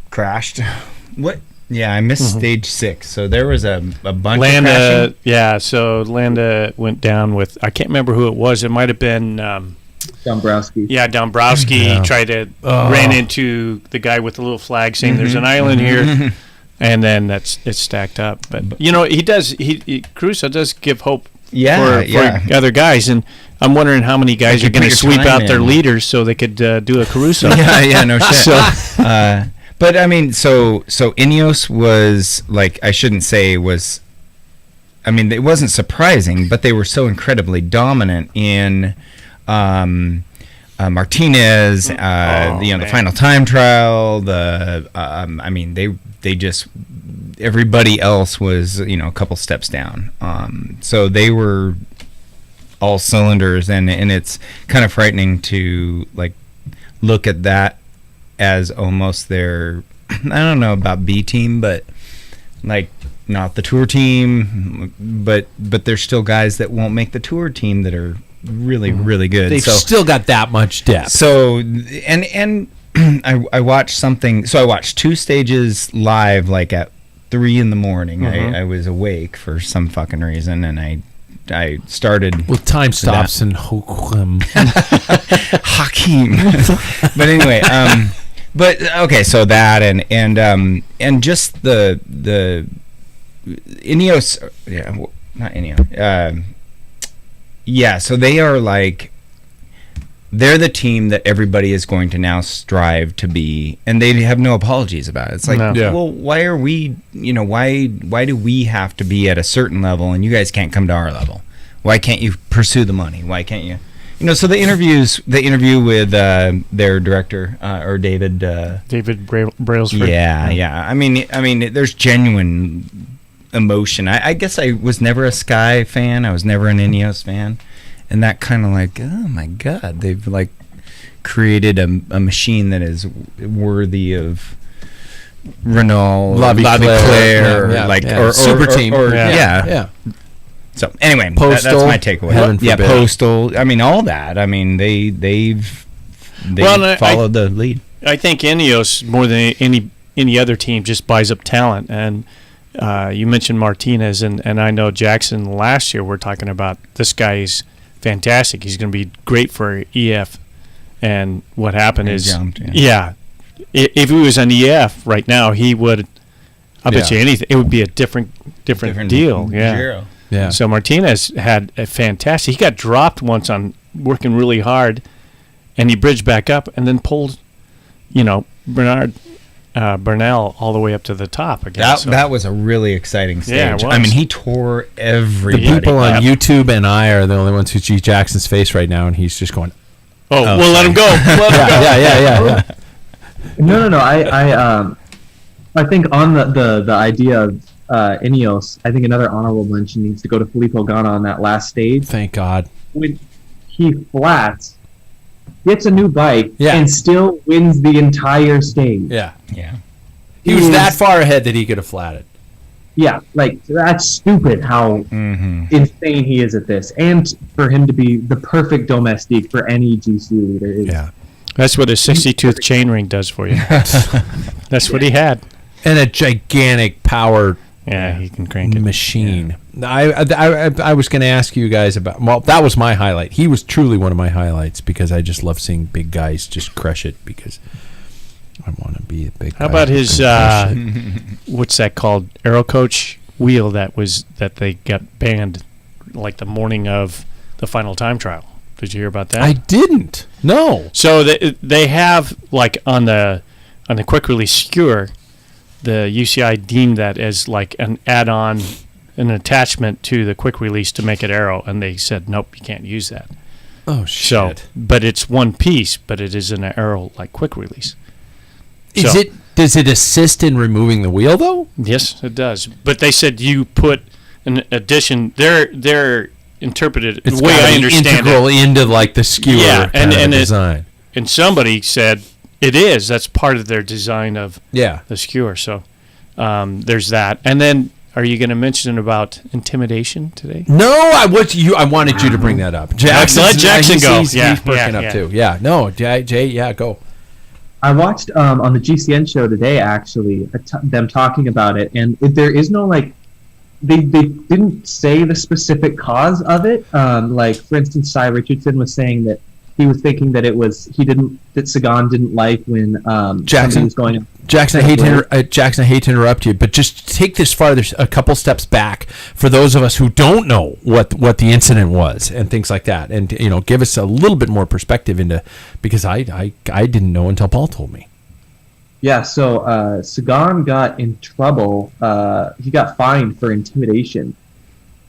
crashed. What? Yeah, I missed stage 6. So there was a bunch of crashing. Yeah, so Landa went down with, I can't remember who it was. It might have been Dombrowski. Yeah, Dombrowski tried to ran into the guy with the little flag saying there's an island here, and then it's stacked up. But you know, Caruso does give hope for other guys, and I'm wondering how many guys are going to sweep out their leaders so they could do a Caruso. No shit. But I mean, so Ineos was like, I shouldn't say was. I mean, it wasn't surprising, but they were so incredibly dominant in Martinez, the final time trial. I mean, they just, everybody else was, a couple steps down. So they were all cylinders, and it's kind of frightening to like look at that as almost their, I don't know about B team, but like, not the tour team, but there's still guys that won't make the tour team that are really, really good. They've still got that much depth. So, and I watched something. So I watched 2 stages live, like at 3 a.m. I was awake for some fucking reason, and I started with time stops and Hakeem. But anyway, but okay, so that and just the Ineos, not Ineos. So they are like, they're the team that everybody is going to now strive to be, and they have no apologies about it. It's like, well, why are we, why do we have to be at a certain level and you guys can't come to our level? Why can't you pursue the money? Why can't you? So the interview with their director or David Brailsford. Yeah. I mean, there's genuine emotion. I guess I was never a Sky fan. I was never an Ineos fan, and that kind of like, oh my god, they've like created a machine that is worthy of Renault, Laviclaire, or super team. Yeah. So anyway, Postal, that's my takeaway. Postal. I mean, all that. I mean, they've followed the lead. I think Ineos more than any other team just buys up talent, and you mentioned Martinez, and I know Jackson last year. We're talking about this guy is fantastic. He's going to be great for EF. And what happened is, if he was on EF right now, he would. I bet you anything. It would be a different deal. Yeah. So Martinez had a fantastic. He got dropped once on working really hard, and he bridged back up and then pulled, Bernal all the way up to the top again. That was a really exciting stage. Yeah, it was. I mean, he tore everybody. The people on YouTube and I are the only ones who see Jackson's face right now, and he's just going, we'll let him go. Yeah. No. I think on the idea of Ineos, I think another honorable mention needs to go to Filippo Ganna on that last stage. Thank God. When he flats, gets a new bike, and still wins the entire stage. Yeah. He was that far ahead that he could have flatted. Yeah, like, that's stupid how insane he is at this. And for him to be the perfect domestique for any GC leader. Yeah. That's what a 62th chainring does for you. That's what he had. And a gigantic power he can crank it. Machine. Yeah. I was going to ask you guys about, well, that was my highlight. He was truly one of my highlights because I just love seeing big guys just crush it because I want to be a big guy. How about his, what's that called? Aero Coach wheel that they got banned like the morning of the final time trial. Did you hear about that? I didn't. No. So they have, like, on the quick release skewer, the UCI deemed that as like an add-on, an attachment to the quick release to make it aero, and they said, nope, you can't use that. Oh, shit. So, but it's one piece, but it is an aero like quick release. Does it assist in removing the wheel though? Yes, it does. But they said you put an addition. They're interpreted it's the way I understand integral into like the skewer and design. And somebody said it is. That's part of their design of the skewer. So there's that. And then, are you going to mention about intimidation today? No, I wanted you to bring that up. Let Jackson go. He's perking up too. Yeah, no, Jay, go. I watched on the GCN show today, actually, them talking about it, and there is no, like, they didn't say the specific cause of it. Like, for instance, Cy Richardson was saying that he was thinking that that Sagan didn't like when Jackson somebody was going. Jackson, I hate to interrupt you, but just take this farther, a couple steps back for those of us who don't know what the incident was and things like that, and give us a little bit more perspective into, because I didn't know until Paul told me. Yeah, so Sagan got in trouble. He got fined for intimidation,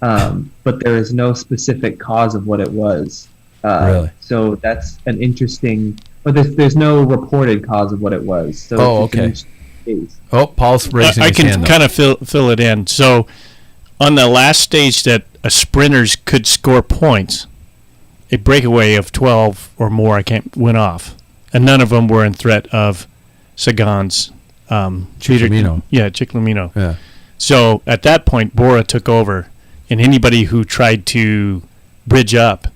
but there is no specific cause of what it was. Really? So that's an interesting. But there's no reported cause of what it was. So okay. Paul's raising I his can hand. kind of fill it in. So on the last stage that a sprinters could score points, a breakaway of 12 or more went off, and none of them were in threat of Sagan's Chiclamino. Chiclamino. Yeah. So at that point, Bora took over, and anybody who tried to bridge up,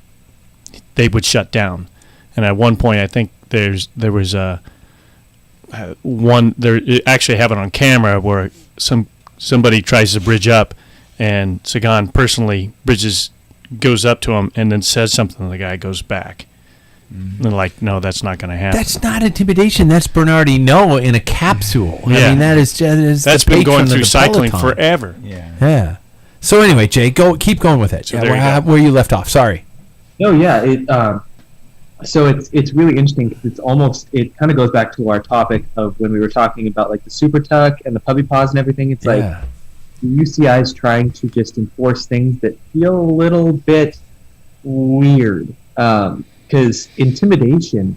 they would shut down. And at one point, I think there was one. They actually have it on camera where somebody tries to bridge up, and Sagan personally goes up to him, and then says something. And the guy goes back. And they're like, no, that's not going to happen. That's not intimidation. That's Bernardino in a capsule. Yeah. I mean, that's been going through the cycling peloton. forever. Yeah. So anyway, Jay, keep going with it. So there you go. Where you left off. Sorry. No, yeah. So it's really interesting because it kind of goes back to our topic of when we were talking about like the super tuck and the puppy paws and everything. It's like the UCI is trying to just enforce things that feel a little bit weird. Because intimidation,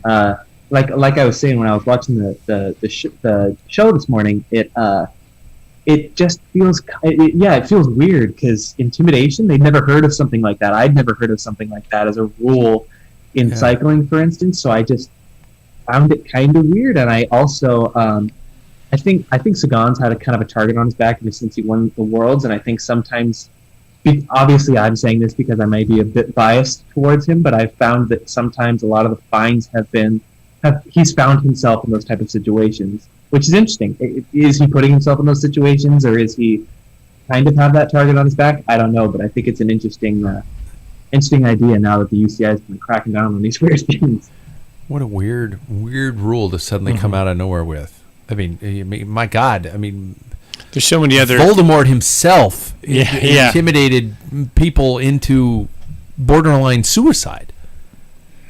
like I was saying when I was watching the show this morning, it just feels it feels weird because intimidation. They'd never heard of something like that. I'd never heard of something like that as a rule in cycling, for instance. So I just found it kind of weird, and I also I think Sagan's had a kind of a target on his back ever since he won the Worlds, and I think sometimes. Obviously, I'm saying this because I may be a bit biased towards him, but I've found that sometimes a lot of the fines he's found himself in those type of situations, which is interesting. Is he putting himself in those situations, or is he kind of have that target on his back? I don't know, but I think it's an interesting idea now that the UCI has been cracking down on these weird things. What a weird rule to suddenly come out of nowhere with. I mean, my God, I mean... There's so many other... Voldemort himself intimidated people into borderline suicide.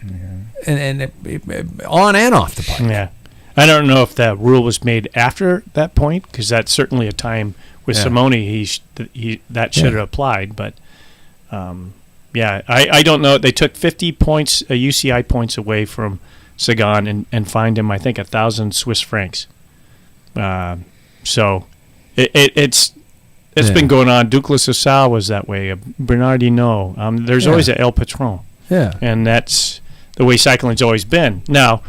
Yeah. And on and off the bike. Yeah. I don't know if that rule was made after that point, because that's certainly a time with Simone that should have applied. But, I don't know. They took 50 points, UCI points away from Sagan and fined him, I think, 1,000 Swiss francs. So... It's been going on. Douglas Osal was that way. Bernardino. There's always a El Patron. Yeah. And that's the way cycling's always been. Now,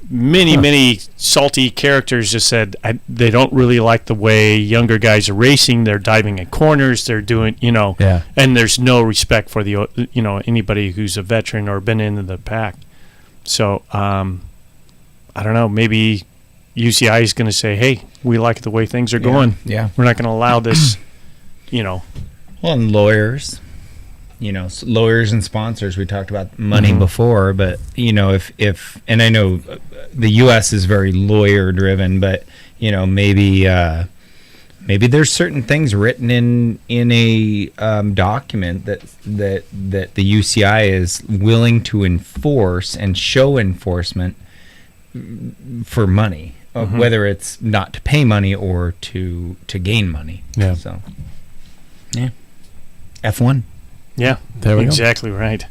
many salty characters just said they don't really like the way younger guys are racing. They're diving in corners. They're doing, and there's no respect for the, anybody who's a veteran or been into the pack. So, I don't know. Maybe UCI is going to say, hey, we like the way things are going. Yeah. We're not going to allow this, Well, and lawyers, lawyers and sponsors, we talked about money before, but, if and I know the U.S. is very lawyer driven, but, maybe there's certain things written in a document that the UCI is willing to enforce and show enforcement for money. Whether it's not to pay money or to gain money. Yeah. So, yeah. F1. Yeah. There we go. Exactly right.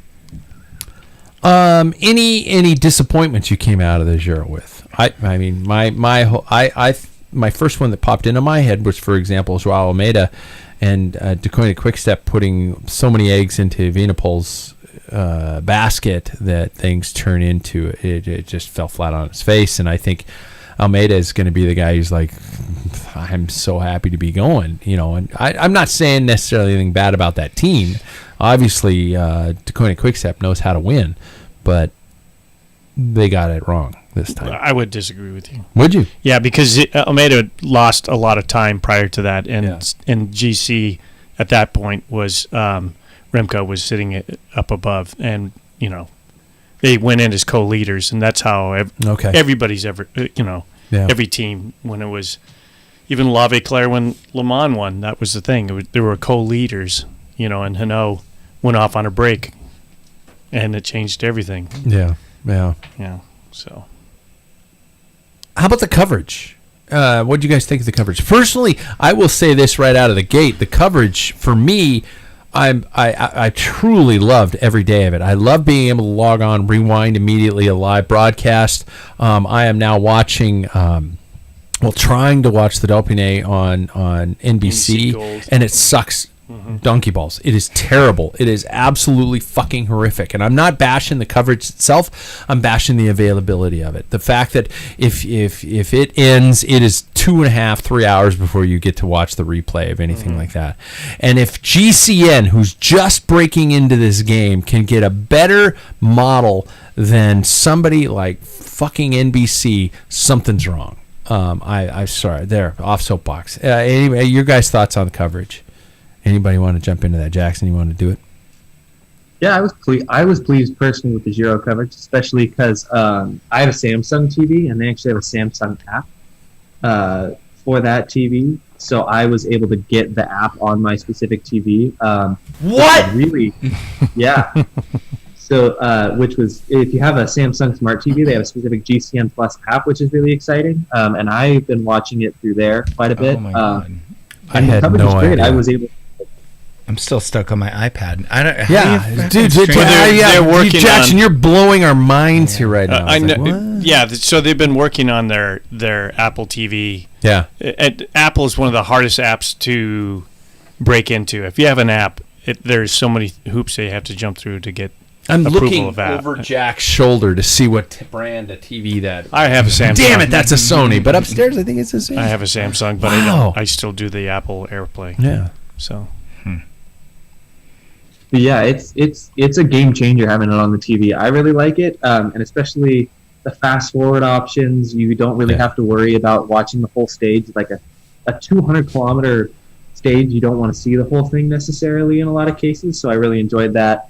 Any disappointments you came out of the Giro with? I mean, my first one that popped into my head was, for example, Joao Almeida and Deceuninck Quickstep putting so many eggs into Evenepoel's basket that things turn into it just fell flat on its face. And I think Almeida is going to be the guy who's like, I'm so happy to be going, and I'm not saying necessarily anything bad about that team. Obviously, Deceuninck Quickstep knows how to win, but they got it wrong this time. I would disagree with you. Would you? Yeah, because Almeida lost a lot of time prior to that, and GC at that point was Remco was sitting up above, and they went in as co-leaders, and that's how everybody's ever, every team, when it was, even La Claire when Le Mans won, that was the thing. There were co-leaders, and Hinault went off on a break, and it changed everything. Yeah. So, how about the coverage? What do you guys think of the coverage? Personally, I will say this right out of the gate: the coverage for me, I truly loved every day of it. I love being able to log on, rewind immediately a live broadcast. I am now watching. Trying to watch the Dauphiné on NBC, and it sucks donkey balls. It is terrible. It is absolutely fucking horrific. And I'm not bashing the coverage itself. I'm bashing the availability of it. The fact that if it ends, it is 2.5, 3 hours before you get to watch the replay of anything like that. And if GCN, who's just breaking into this game, can get a better model than somebody like fucking NBC, something's wrong. I'm sorry. There, off soapbox. Anyway, your guys' thoughts on the coverage? Anybody want to jump into that? Jackson, you want to do it? Yeah, I was pleased personally with the Giro coverage, especially because I have a Samsung TV, and they actually have a Samsung app for that TV. So I was able to get the app on my specific TV. What? Really? Yeah. So, which was, if you have a Samsung Smart TV, they have a specific GCN Plus app, which is really exciting. And I've been watching it through there quite a bit. Oh my God. I had no idea. I was able. I'm still stuck on my iPad. they're working Jackson, on, you're blowing our minds here right now. I know. So they've been working on their Apple TV. Yeah. Apple is one of the hardest apps to break into. If you have an app, there's so many hoops that you have to jump through to get. I'm approval looking of that. over Jack's shoulder to see what brand of TV that. I have a Samsung. Damn it, that's a Sony. But upstairs, I think it's a Samsung. I have a Samsung, but I still do the Apple AirPlay. Yeah. So. But yeah, it's a game changer having it on the TV. I really like it, and especially the fast forward options. You don't really have to worry about watching the whole stage. Like a 200-kilometer stage, you don't want to see the whole thing necessarily in a lot of cases. So I really enjoyed that.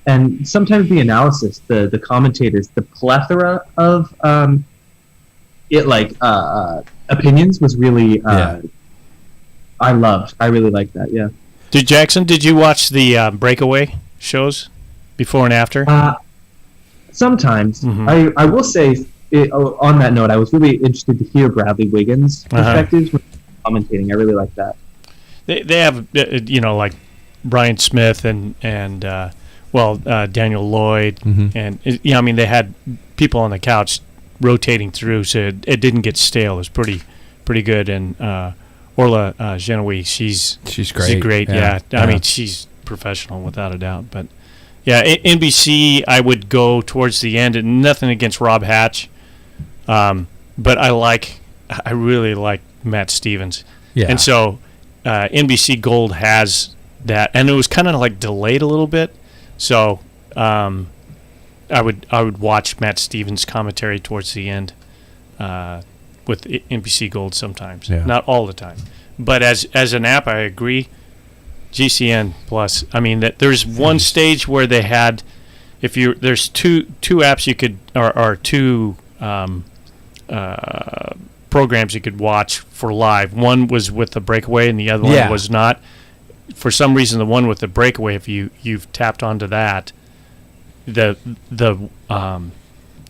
And sometimes the analysis, the commentators, the plethora of opinions was really I really liked that. Yeah. Did you watch the breakaway shows before and after? Sometimes. I will say, on that note, I was really interested to hear Bradley Wiggins' perspectives when commentating. I really like that. They have, like Brian Smith and Daniel Lloyd, and they had people on the couch rotating through, so it didn't get stale. It was pretty good. And Orla Genoui, she's great. She's great. Yeah. I mean, she's professional without a doubt. But yeah, NBC, I would go towards the end, and nothing against Rob Hatch, but I really like Matt Stevens. Yeah. And so NBC Gold has that, and it was kind of like delayed a little bit. So I would watch Matt Stevens' commentary towards the end with NBC Gold sometimes, not all the time. But as an app, I agree. GCN Plus. I mean, that there's one stage where they had, there's two apps you could or two programs you could watch for live. One was with the breakaway, and the other one was not. For some reason, the one with the breakaway, if you've tapped onto that, the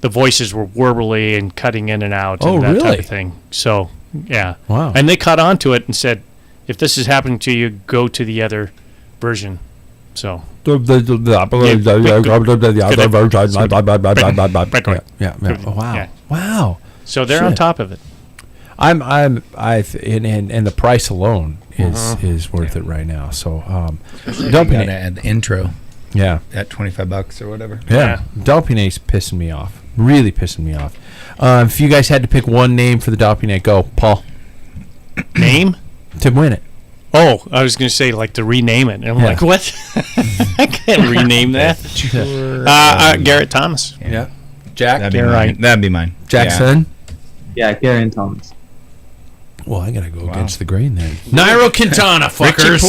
voices were warbly and cutting in and out and that type of thing. So yeah, wow. And they caught on to it and said, if this is happening to you, go to the other version. So Wow. So they're on top of it. And the price alone is worth it right now. So don't add the intro. Yeah, at $25 or whatever. Yeah, Dauphiné's pissing me off. Really pissing me off. If you guys had to pick one name for the Dauphiné, go, Paul. Name to win it. Oh, I was going to say like to rename it. And I'm like, what? I can't rename that. Garrett Thomas. Well, I gotta go against the grain then. Nairo Quintana, fuckers.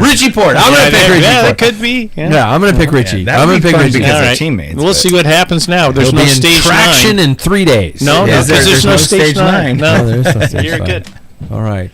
Richie Port. I'm gonna pick Richie that Port. could be. Yeah, I'm gonna pick Richie. that I'm would gonna be pick fun Richie. because All they're right. teammates. We'll but- see what happens now. There's He'll no be in stage traction 9. in 3 days. No, Is there- because there's no stage 9. No, No, there's no stage you're 9. good. All right.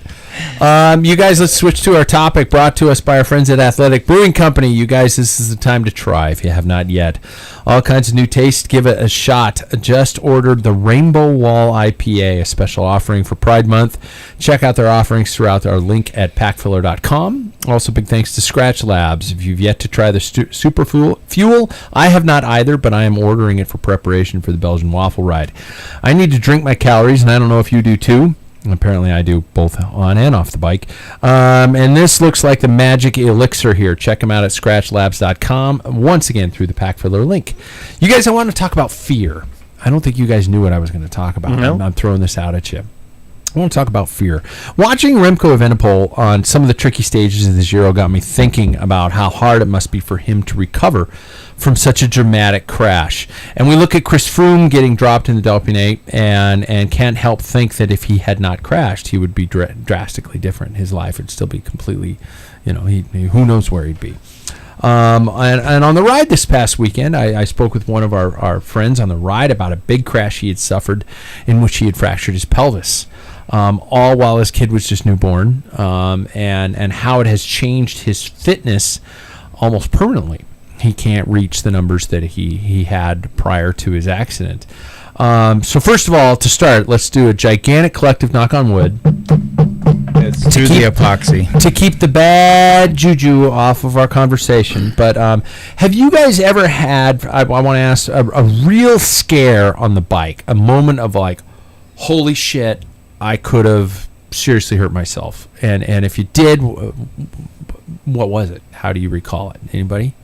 You guys, let's switch to our topic brought to us by our friends at Athletic Brewing Company. You guys, this is the time to try if you have not yet. All kinds of new tastes. Give it a shot. Just ordered the Rainbow Wall IPA, a special offering for Pride Month. Check out their offerings throughout our link at packfiller.com. Also, big thanks to Scratch Labs. If you've yet to try the Super Fuel, I have not either, but I am ordering it for preparation for the Belgian waffle ride. I need to drink my calories, and I don't know if you do too. Apparently I do, both on and off the bike. And this looks like the magic elixir here. Check them out at scratchlabs.com. Once again, through the Packfiller link. You guys, I want to talk about fear. I don't think you guys knew what I was going to talk about. No. I'm throwing this out at you. I want to talk about fear. Watching Remco Evenepoel on some of the tricky stages of the Giro got me thinking about how hard it must be for him to recover from such a dramatic crash. And we look at Chris Froome getting dropped in the Dauphiné and can't help think that if he had not crashed, he would be drastically different. His life would still be completely, who knows where he'd be. And on the ride this past weekend, I spoke with one of our friends on the ride about a big crash he had suffered in which he had fractured his pelvis. All while his kid was just newborn, and how it has changed his fitness almost permanently. He can't reach the numbers that he had prior to his accident. So first of all, to start, let's do a gigantic collective knock on wood It's to the epoxy. to keep the bad juju off of our conversation. But have you guys ever had, I want to ask, a real scare on the bike, a moment of like, holy shit, I could have seriously hurt myself? And if you did, what was it? How do you recall it? Anybody?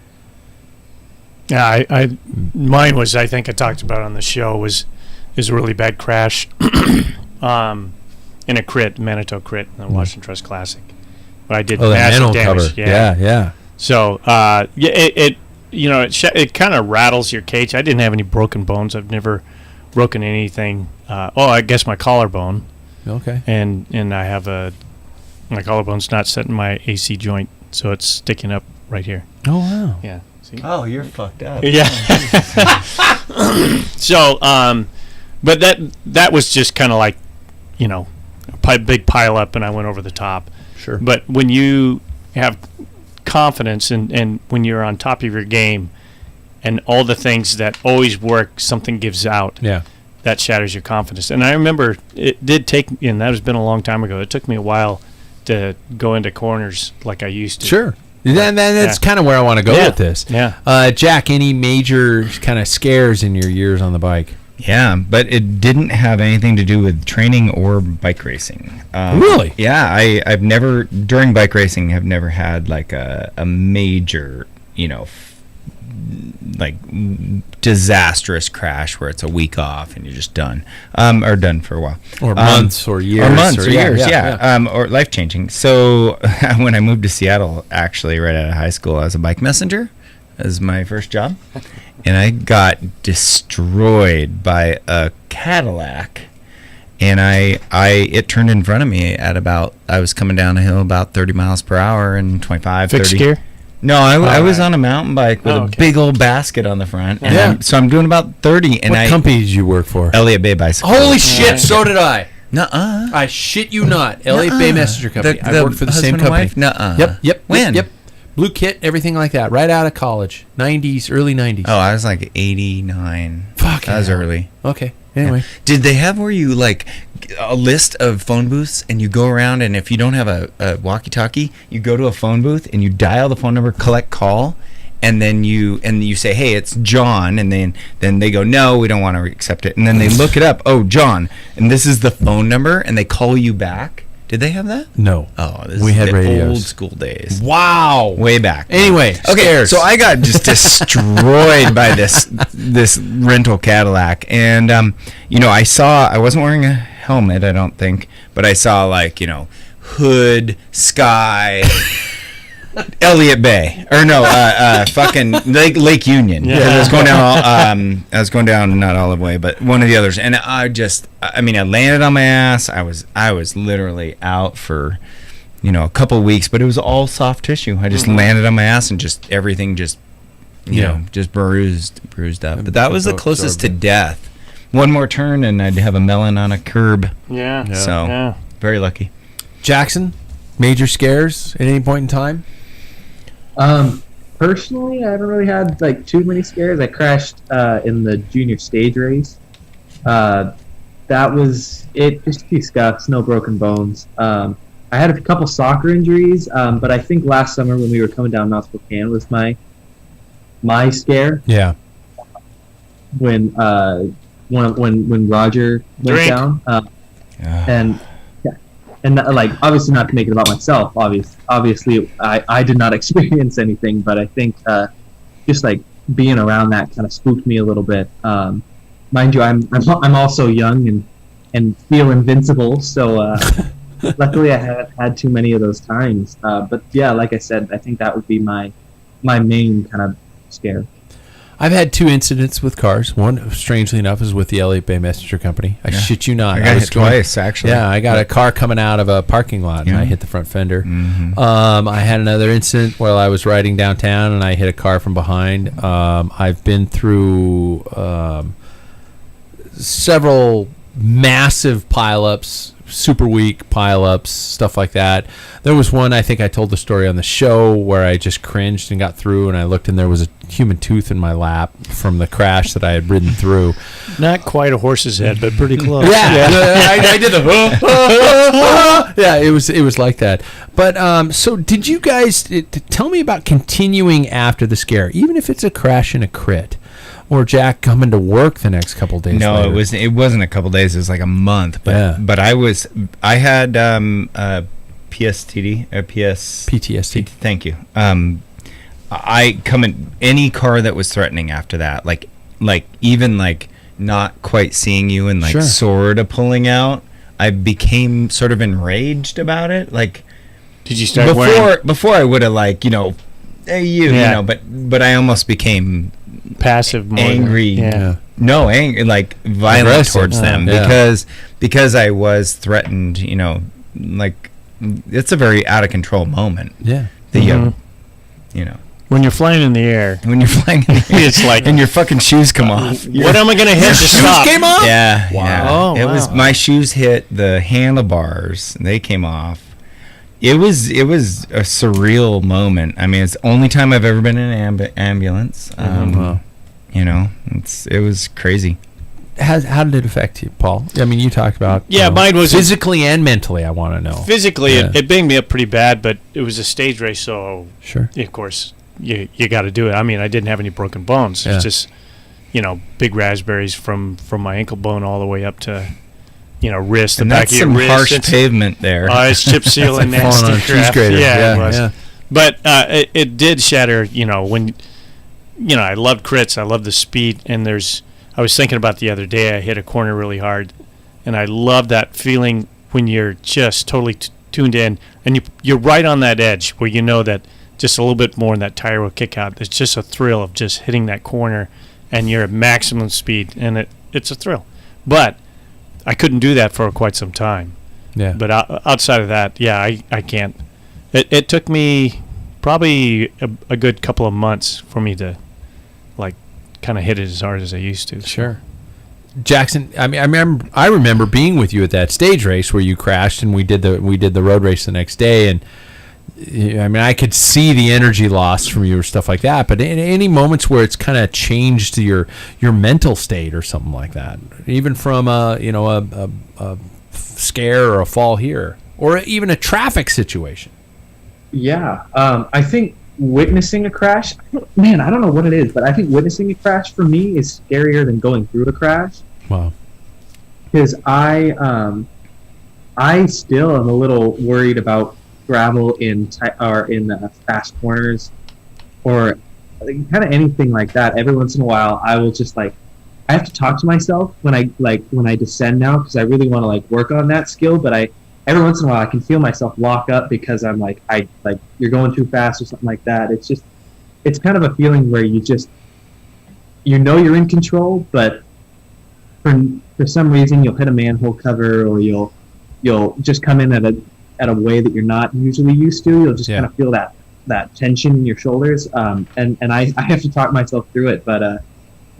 Yeah, mine was, I think I talked about on the show, is a really bad crash in a crit, Manitou crit in the Washington Trust Classic. But I did massive manhole damage. cover. Yeah. So it kind of rattles your cage. I didn't have any broken bones. I've never broken anything. I guess my collarbone. Okay. And I have my collarbone's not set in my AC joint, so it's sticking up right here. Oh, wow. Yeah. See? Oh, you're fucked up. Yeah. So, but that was just kind of like, a big pile up, and I went over the top. Sure. But when you have confidence and when you're on top of your game, and all the things that always work, something gives out. Yeah. That shatters your confidence. And I remember it did take, and that has been a long time ago. It took me a while to go into corners like I used to. Sure. Then that's kind of where I want to go with this. Yeah. Jack, any major kind of scares in your years on the bike? Yeah, but it didn't have anything to do with training or bike racing. Really? Yeah, I've never, during bike racing, have never had like a major, like disastrous crash where it's a week off and you're just done, or done for a while, Or months or years. or years, or life changing. So when I moved to Seattle, actually right out of high school, I was a bike messenger as my first job, and I got destroyed by a Cadillac, and it turned in front of me at I was coming down a hill about 30 miles per hour and 25, Fixed 30. gear? No, I was on a mountain bike with a big old basket on the front. And so I'm doing about 30. And What company did you work for? Elliott Bay Bicycle. Holy shit, so did I. Nuh-uh. I shit you not. Elliott Bay Messenger Company. I worked for the same husband and company. wife? Nuh-uh. Yep. When? Yep. Blue kit, everything like that. Right out of college. 90s, early 90s. Oh, I was like 89. Fuck. That was early. Okay. Anyway. Did they have where you like a list of phone booths and you go around, and if you don't have a walkie-talkie, you go to a phone booth and you dial the phone number, collect call, and then you say, hey, it's John, and then they go, no, we don't want to accept it, and then they look it up. Oh, John, and this is the phone number, and they call you back. Did they have that? No. Oh, this We is had the radios. old school days. Wow. Way back. Anyway, Okay, scares. so I got just destroyed by this rental Cadillac, and I wasn't wearing a helmet, I don't think, but I saw hood, sky, Elliott Bay, or no, fucking Lake Union. Yeah. I was going down. I was going down not Olive Way, but one of the others, and I landed on my ass. I was literally out for, a couple of weeks, but it was all soft tissue. I just landed on my ass, and just everything just, just bruised up. But that was the closest to death. One more turn, and I'd have a melon on a curb. Yeah. So very lucky. Jackson, major scares at any point in time? Personally, I haven't really had like too many scares. I crashed in the junior stage race. That was it. Just a few scuffs, no broken bones. I had a couple soccer injuries, but I think last summer when we were coming down Mount Spokane was my scare. Yeah. When Roger went down, and like obviously not to make it about myself. Obviously, I did not experience anything, but I think just like being around that kind of spooked me a little bit. Mind you, I'm also young and feel invincible, so luckily I haven't had too many of those times. But yeah, like I said, I think that would be my main kind of scare. I've had 2 incidents with cars. One, strangely enough, is with the Elliott Bay Messenger Company. I shit you not. I got hit twice, actually. Yeah, I got a car coming out of a parking lot, and I hit the front fender. Mm-hmm. I had another incident while I was riding downtown, and I hit a car from behind. I've been through several massive pileups, super weak pileups, stuff like that. There was one, I think I told the story on the show, where I just cringed and got through, and I looked and there was a human tooth in my lap from the crash that I had ridden through. Not quite a horse's head, but pretty close. I did the yeah, it was like that. But so did you guys tell me about continuing after the scare, even if it's a crash and a crit? Or Jack coming to work the next couple days? No, later? it wasn't a couple days. It was like a month. But I had PSTD or PTSD. Thank you. I come in any car that was threatening after that, like even like not quite seeing you and like sort of pulling out. I became sort of enraged about it. Like, did you start before I would have hey you know, but I almost became passive, more angry. Angry, like violent aggressive towards them because I was threatened. Like it's a very out of control moment. Yeah, when you're flying in the air. It's like, and your fucking shoes come off. What am I gonna hit to stop? Shoes came off? Yeah. Wow. Yeah. It was my shoes hit the handlebars. And they came off. It was a surreal moment. I mean, it's the only time I've ever been in an ambulance. It was crazy. How did it affect you, Paul? I mean, you talked about mine was physically and mentally. I want to know. Physically, it banged me up pretty bad, but it was a stage race, so of course you got to do it. I mean, I didn't have any broken bones. It's just big raspberries from my ankle bone all the way up to wrist. And the that's back of some your wrist. harsh pavement there. It's chip seal and nasty crap. Yeah, it was. Yeah. But it did shatter. When I loved crits. I loved the speed, and I was thinking about the other day. I hit a corner really hard, and I love that feeling when you're just totally tuned in, and you're right on that edge where you know that just a little bit more and that tire will kick out. It's just a thrill of just hitting that corner, and you're at maximum speed, and it's a thrill. But I couldn't do that for quite some time. Yeah. But outside of that, I can't. It took me probably a good couple of months for me to kind of hit it as hard as I used to. Sure. Jackson, I mean, I remember being with you at that stage race where you crashed, and we did the road race the next day, and I mean, I could see the energy loss from you or stuff like that. But in any moments where it's kind of changed your mental state or something like that, even from a scare or a fall here, or even a traffic situation. Yeah, I think witnessing a crash, man, I don't know what it is, but I think witnessing a crash for me is scarier than going through a crash. Wow. Because I still am a little worried about gravel in fast corners, or kind of anything like that. Every once in a while, I will just I have to talk to myself when I descend now, because I really want to work on that skill, but every once in a while I can feel myself lock up because I'm like you're going too fast or something like that. It's kind of a feeling where you're in control, but for some reason you'll hit a manhole cover, or you'll just come in at a way that you're not usually used to. You'll just kind of feel that tension in your shoulders, and I have to talk myself through it. But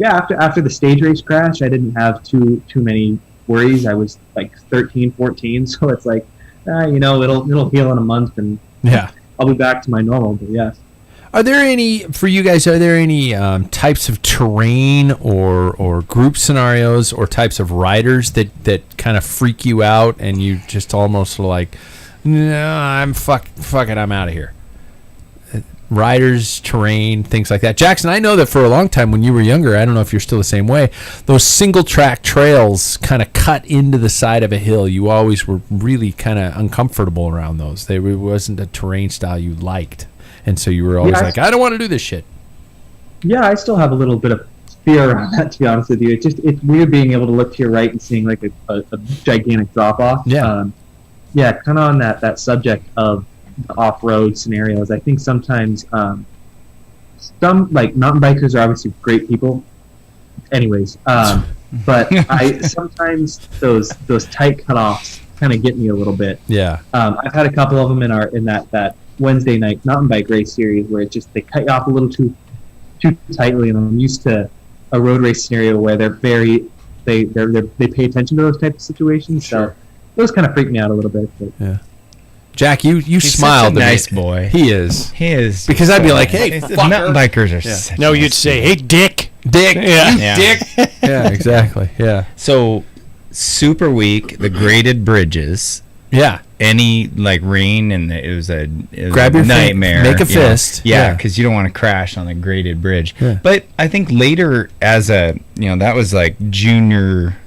after the stage race crash, I didn't have too many worries. I was like 13, 14, so it's like it'll heal in a month, and I'll be back to my normal. But yes. Are there any types of terrain or group scenarios or types of riders that kind of freak you out and you just almost like, no, I'm fuck it, I'm out of here? Riders, terrain, things like that. Jackson, I know that for a long time when you were younger, I don't know if you're still the same way, those single track trails kind of cut into the side of a hill. You always were really kind of uncomfortable around those. They wasn't a terrain style you liked. And so you were always I don't want to do this shit. Yeah, I still have a little bit of fear around that, to be honest with you. It's weird being able to look to your right and seeing like a gigantic drop off. Yeah. Kind of on that subject of the off-road scenarios. I think sometimes some like mountain bikers are obviously great people. Anyways, but sometimes those tight cutoffs kind of get me a little bit. Yeah. I've had a couple of them in that Wednesday night mountain bike race series where they cut you off a little too tightly, and I'm used to a road race scenario where they pay attention to those types of situations. Sure. So those kind of freak me out a little bit. But. Yeah. Jack, you smiled. Such a nice boy. He is. Because I'd be like, hey, mountain bikers are. No, you'd say, hey, Dick. Yeah. Dick. Yeah, exactly. Yeah. So, Super Week, the graded bridges. Yeah. Any like rain, and it was a feet, nightmare. make a fist. Yeah, because you don't want to crash on a graded bridge. Yeah. But I think later, as that was like junior,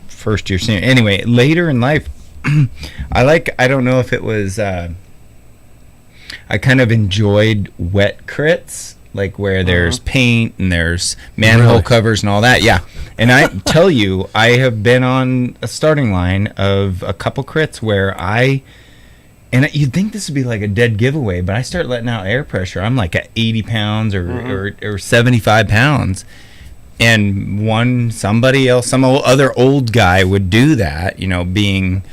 first year, senior. Anyway, later in life, I don't know if it was. I kind of enjoyed wet crits. Like where there's paint and there's manhole covers and all that. Yeah. And I tell you, I have been on a starting line of a couple crits where and you'd think this would be like a dead giveaway, but I start letting out air pressure. I'm like at 80 pounds or 75 pounds. And somebody else, some other old guy would do that, being...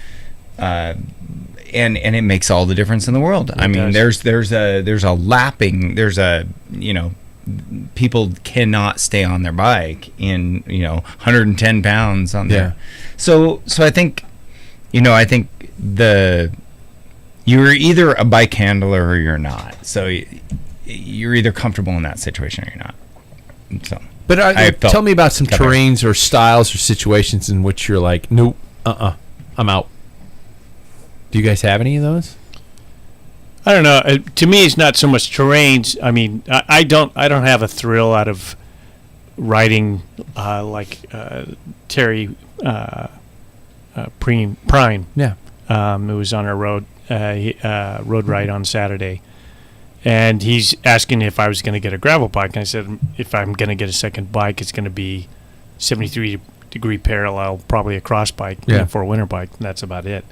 And it makes all the difference in the world. I mean, there's a lapping, people cannot stay on their bike in 110 pounds on there. Yeah. So I think you're either a bike handler or you're not. So you're either comfortable in that situation or you're not. So, but tell me about some terrains or styles or situations in which you're like, nope, I'm out. Do you guys have any of those? I don't know. To me, it's not so much terrains. I mean, I don't have a thrill out of riding like Terry Prime. Yeah. It was on our road ride on Saturday, and he's asking if I was going to get a gravel bike. And I said, if I'm going to get a second bike, it's going to be 73-degree parallel, probably a cross bike for a winter bike. And that's about it.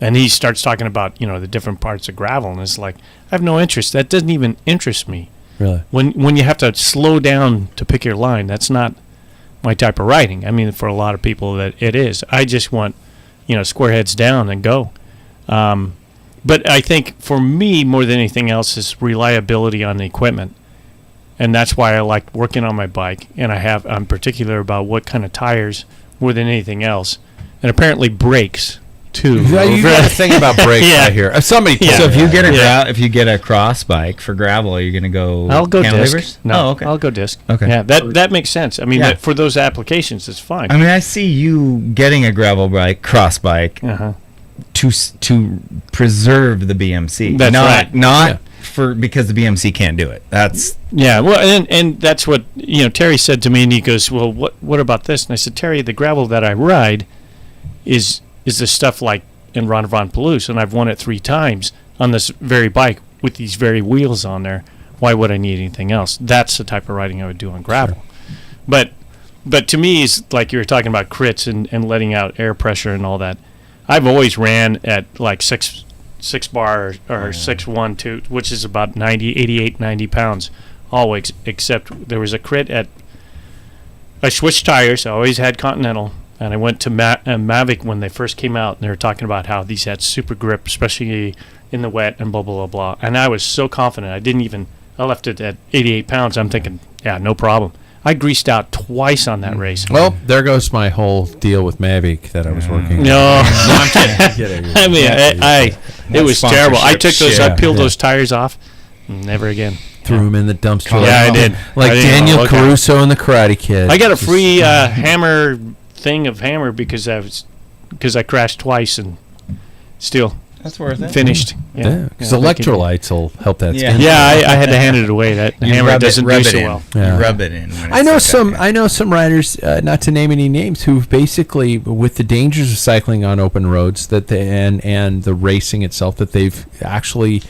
And he starts talking about, the different parts of gravel, and it's like, I have no interest. That doesn't even interest me. Really? When you have to slow down to pick your line, that's not my type of riding. I mean, for a lot of people, that it is. I just want, square heads down and go. But I think for me, more than anything else, is reliability on the equipment. And that's why I like working on my bike. And I'm particular about what kind of tires more than anything else. And apparently brakes. Too. Yeah, you got to think about brakes right here. Somebody. So if you get a cross bike for gravel, are you going to go? I'll go disc. No, okay. I'll go disc. Okay. Yeah, that makes sense. I mean, for those applications, it's fine. I mean, I see you getting a gravel bike, cross bike, to preserve the BMC. That's right. Not because the BMC can't do it. That's well, and that's what Terry said to me, and he goes, "Well, what about this?" And I said, "Terry, the gravel that I ride is the stuff like in Ron Von Palouse, and I've won it 3 times on this very bike with these very wheels on there. Why would I need anything else?" That's the type of riding I would do on gravel. Sure. But to me, it's like you were talking about crits and letting out air pressure and all that. I've always ran at like six bar or 6'1", which is about 88, 90 pounds always, except there was a crit at, I switched tires. I always had Continental, and I went to Mavic when they first came out, and they were talking about how these had super grip, especially in the wet and blah, blah, blah, blah. And I was so confident. I left it at 88 pounds. I'm thinking, yeah, no problem. I greased out twice on that race. Well, there goes my whole deal with Mavic that I was working on. No. I'm kidding. I mean, it was terrible. I took those, I peeled those tires off. Never again. Threw them in the dumpster. Yeah, I did. Like I didn't Daniel look at it. Caruso and the Karate Kid. I got a free hammer thing of hammer because I crashed twice and still That's worth it. finished. Yeah, because electrolytes will help that Yeah. skin. Yeah, I had to hand it away. That You hammer rub doesn't rub do it so in. well. Yeah. You rub it in. When I know it's stuck some. up. I know some riders, not to name any names, who've basically, with the dangers of cycling on open roads, that they and the racing itself, that they've actually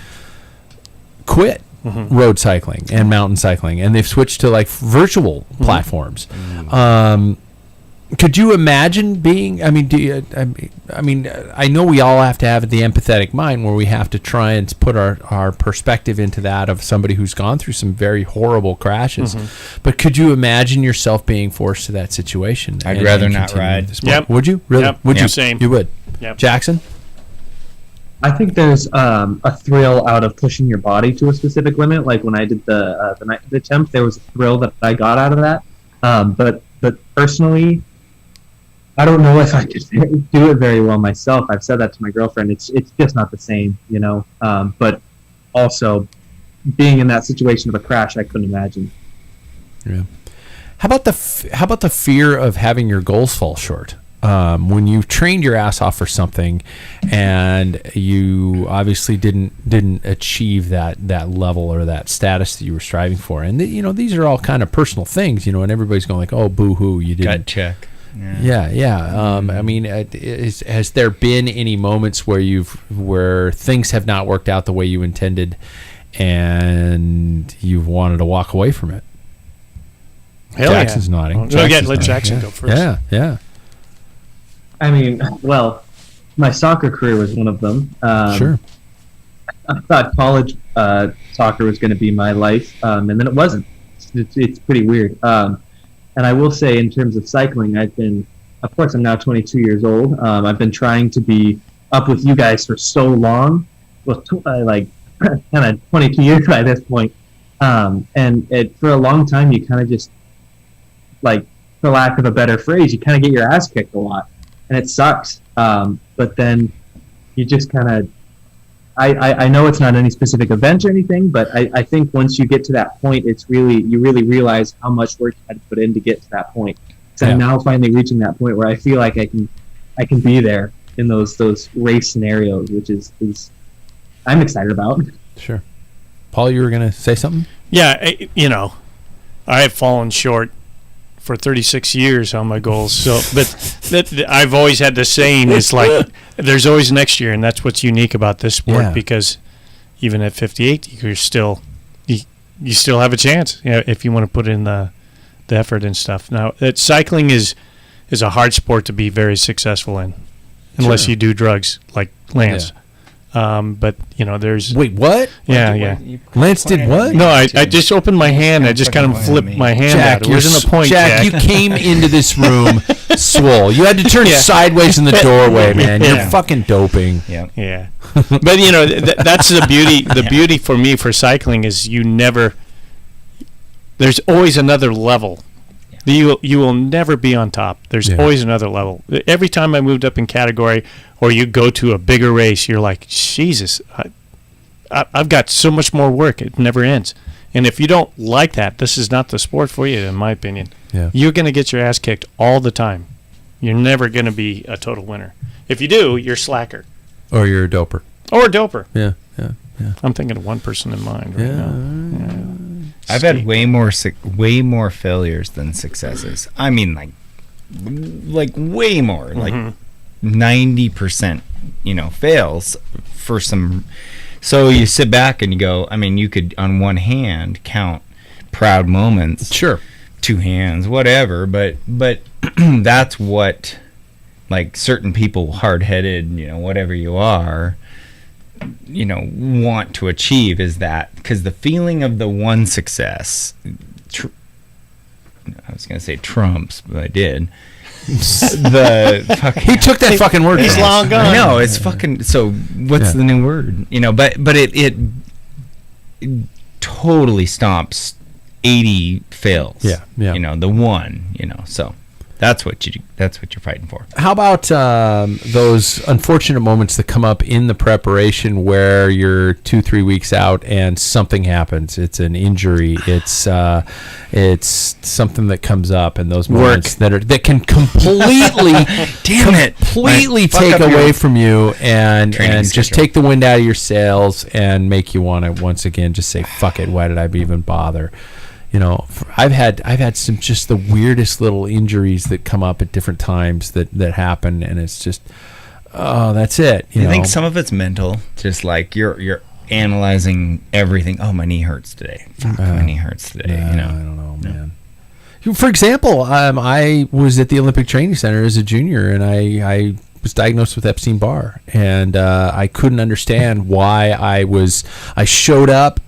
quit road cycling and mountain cycling, and they've switched to like virtual platforms. Could you imagine being? I mean, I know we all have to have the empathetic mind where we have to try and put our perspective into that of somebody who's gone through some very horrible crashes. But could you imagine yourself being forced to that situation? I'd rather not continuing ride. the sport? Yep. Would you really? Yep. Would you? Yep. Same. You would. Yep. Jackson. I think there's a thrill out of pushing your body to a specific limit. Like when I did the night attempt, there was a thrill that I got out of that. But personally, I don't know if I could do it very well myself. I've said that to my girlfriend. It's just not the same, you know. But also, being in that situation of a crash, I couldn't imagine. Yeah. How about the fear of having your goals fall short? When you've trained your ass off for something, and you obviously didn't achieve that level or that status that you were striving for, and these are all kind of personal things, and everybody's going like, "Oh, boo hoo, you didn't." Gut check. Yeah. I mean, has there been any moments where things have not worked out the way you intended, and you've wanted to walk away from it? Hell Jackson's yeah. nodding. Let Jackson go first. Yeah. I mean, well, my soccer career was one of them. Sure. I thought college soccer was going to be my life, and then it wasn't. It's pretty weird. And I will say, in terms of cycling, of course, I'm now 22 years old. I've been trying to be up with you guys for so long, well, like kind of 22 years by this point. And for a long time, you kind of just, like, for lack of a better phrase, you kind of get your ass kicked a lot, and it sucks. But then you just kind of, I know it's not any specific event or anything, but I think once you get to that point, you really realize how much work you had to put in to get to that point. So I'm now finally reaching that point where I feel like I can be there in those race scenarios, which is I'm excited about. Sure. Paul, you were going to say something? Yeah, I have fallen short for 36 years on my goals. So, but I've always had the saying, it's like there's always next year, and that's what's unique about this sport, because even at 58, you still have a chance, if you want to put in the effort and stuff. Now, cycling is a hard sport to be very successful in, unless you do drugs like Lance. But there's wait, what? Yeah. Lance did what? No, I just opened my hand. I just kind of flipped my hand out. It wasn't a point, Jack. You came into this room swole. You had to turn sideways in the doorway, man. You're fucking doping. Yeah. But that's the beauty. The beauty for me for cycling is there's always another level. You will never be on top. There's always another level. Every time I moved up in category, or you go to a bigger race, you're like, Jesus, I've got so much more work. It never ends. And if you don't like that, this is not the sport for you, in my opinion. Yeah. You're going to get your ass kicked all the time. You're never going to be a total winner. If you do, you're slacker. Or you're a doper. Or a doper. Yeah. I'm thinking of one person in mind right now. Yeah. I've had way more failures than successes. I mean, like way more, like 90%, fails for some. So you sit back and you go, I mean, you could on one hand count proud moments, Sure, 2 hands, whatever, but that's what like certain people, hard-headed, whatever you are, want to achieve is that, because the feeling of the one success, I was going to say trumps, but I did. He took that fucking word. He's long gone. I know, it's fucking. So what's the new word? But it totally stomps 80 fails. Yeah. The one. So that's what you're fighting for. How about those unfortunate moments that come up in the preparation where you're 2-3 weeks out and something happens? It's an injury. It's something that comes up, and those moments that can completely, completely take away from you and just take the wind out of your sails and make you want to once again just say, "Fuck it, why did I even bother?" I've had some just the weirdest little injuries that come up at different times that happen, and it's just, that's it. I think some of it's mental, just like you're analyzing everything. Oh, my knee hurts today. Fuck, my knee hurts today. I don't know, man. For example, I was at the Olympic Training Center as a junior, and I was diagnosed with Epstein-Barr, and I couldn't understand why I showed up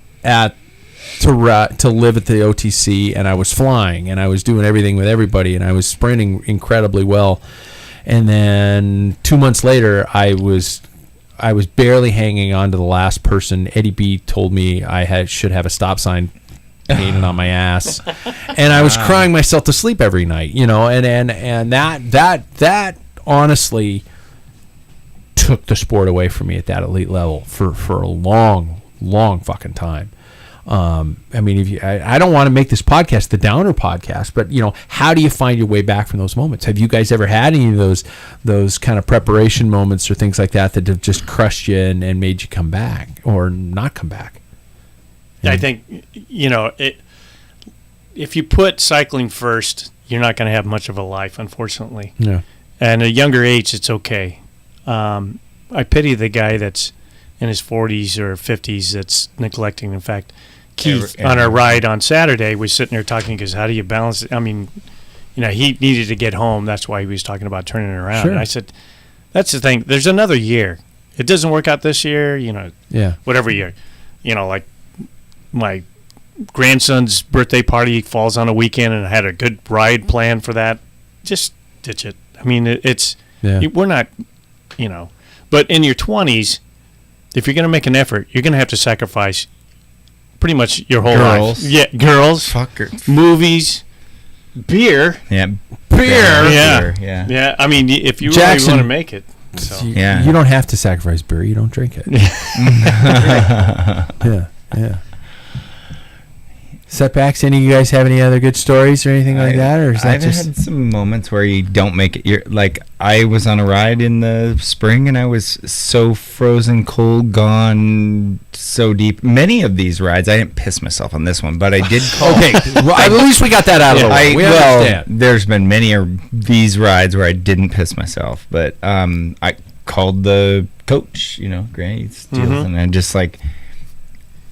to live at the OTC, and I was flying, and I was doing everything with everybody, and I was sprinting incredibly well. And then 2 months later, I was barely hanging on to the last person. Eddie B told me I should have a stop sign painted on my ass, and I was crying myself to sleep every night. And that honestly took the sport away from me at that elite level for a long fucking time. I mean, I don't want to make this podcast the downer podcast, but how do you find your way back from those moments? Have you guys ever had any of those kind of preparation moments or things like that have just crushed you and made you come back or not come back? I think if you put cycling first, you're not going to have much of a life, unfortunately. Yeah. And at a younger age, it's okay. I pity the guy that's in his 40s or 50s that's neglecting. In fact, Keith on our ride on Saturday was sitting there talking because how do you balance it? I mean, he needed to get home. That's why he was talking about turning it around. Sure. And I said, that's the thing. There's another year. It doesn't work out this year, whatever year. Like my grandson's birthday party falls on a weekend and I had a good ride planned for that. Just ditch it. I mean, we're not, but in your 20s, if you're going to make an effort, you're going to have to sacrifice pretty much your whole life. Yeah, girls, fuckers, movies, beer. Yeah, beer. Yeah. Yeah. I mean, if you Jackson, really want to make it, so. You don't have to sacrifice beer. You don't drink it. Yeah. Setbacks? Any of you guys have any other good stories or anything like that? Or is that I've had some moments where you don't make it. I was on a ride in the spring and I was so frozen cold, gone so deep. Many of these rides, I didn't piss myself on this one, but I did call. Okay, well, at least we got that out of the way. We understand. There's been many of these rides where I didn't piss myself, but I called the coach, Grant Steele, and I'm just like,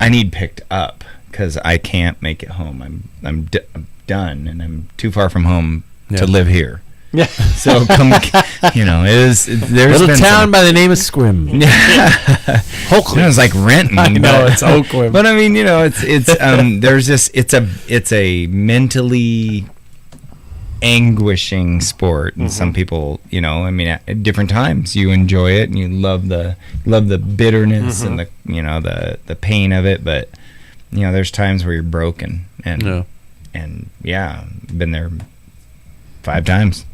I need picked up. Because I can't make it home. I'm done, and I'm too far from home to live here. Yeah. So come, there's little town by the name of Squim. Oakland. It's like Renton. I know it's Oakland. But I mean, there's just it's a mentally anguishing sport, and some people, at different times you enjoy it and you love the bitterness and the pain of it, but. There's times where you're broken, and been there 5 times.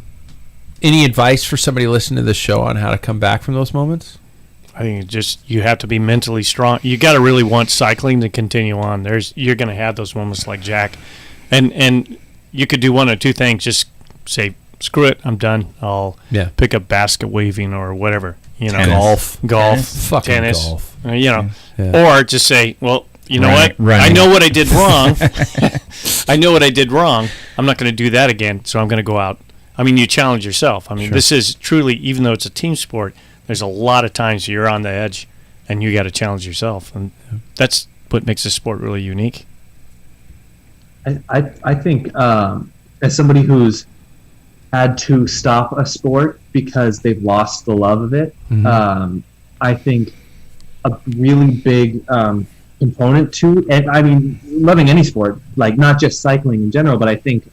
Any advice for somebody listening to this show on how to come back from those moments? I think you have to be mentally strong. You got to really want cycling to continue on. You're going to have those moments like Jack, and you could do one or two things. Just say, screw it, I'm done. I'll pick up basket weaving or whatever. Golf, fucking tennis, golf. Or just say, well. You know what? Running. I know what I did wrong. I know what I did wrong. I'm not going to do that again, so I'm going to go out. I mean, you challenge yourself. I mean, This is truly, even though it's a team sport, there's a lot of times you're on the edge, and you got to challenge yourself. And that's what makes the sport really unique. I think as somebody who's had to stop a sport because they've lost the love of it. I think a really big component to, and I mean, loving any sport, like not just cycling in general, but I think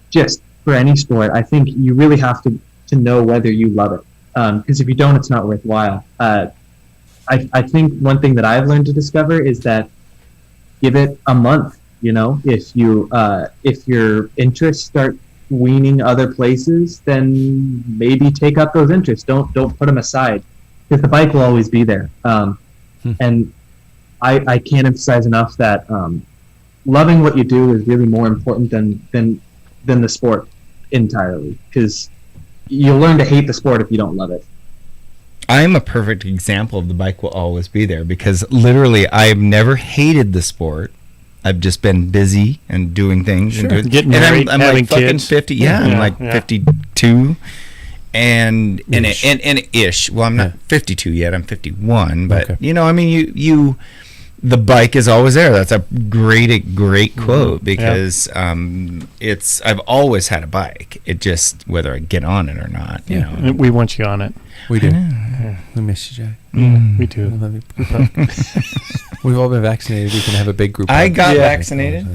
just for any sport, I think you really have to know whether you love it. Because if you don't, it's not worthwhile. I think one thing that I've learned to discover is that give it a month. You know, if your interests start weaning other places, then maybe take up those interests. Don't put them aside, because the bike will always be there. And I can't emphasize enough that loving what you do is really more important than the sport entirely, because you'll learn to hate the sport if you don't love it. I'm a perfect example of the bike will always be there, because literally I've never hated the sport. I've just been busy and doing things. Sure. And Getting married, I'm having like fucking kids. 50. Yeah, I'm like 52. And ish. Well, I'm not 52 yet. I'm 51. But, you know, I mean, you the bike is always there. That's a great quote, because I've always had a bike. It just, whether I get on it or not, you know. We want you on it. We do. We miss you, Jack. We do. I love you. We've all been vaccinated. We can have a big group. I got vaccinated.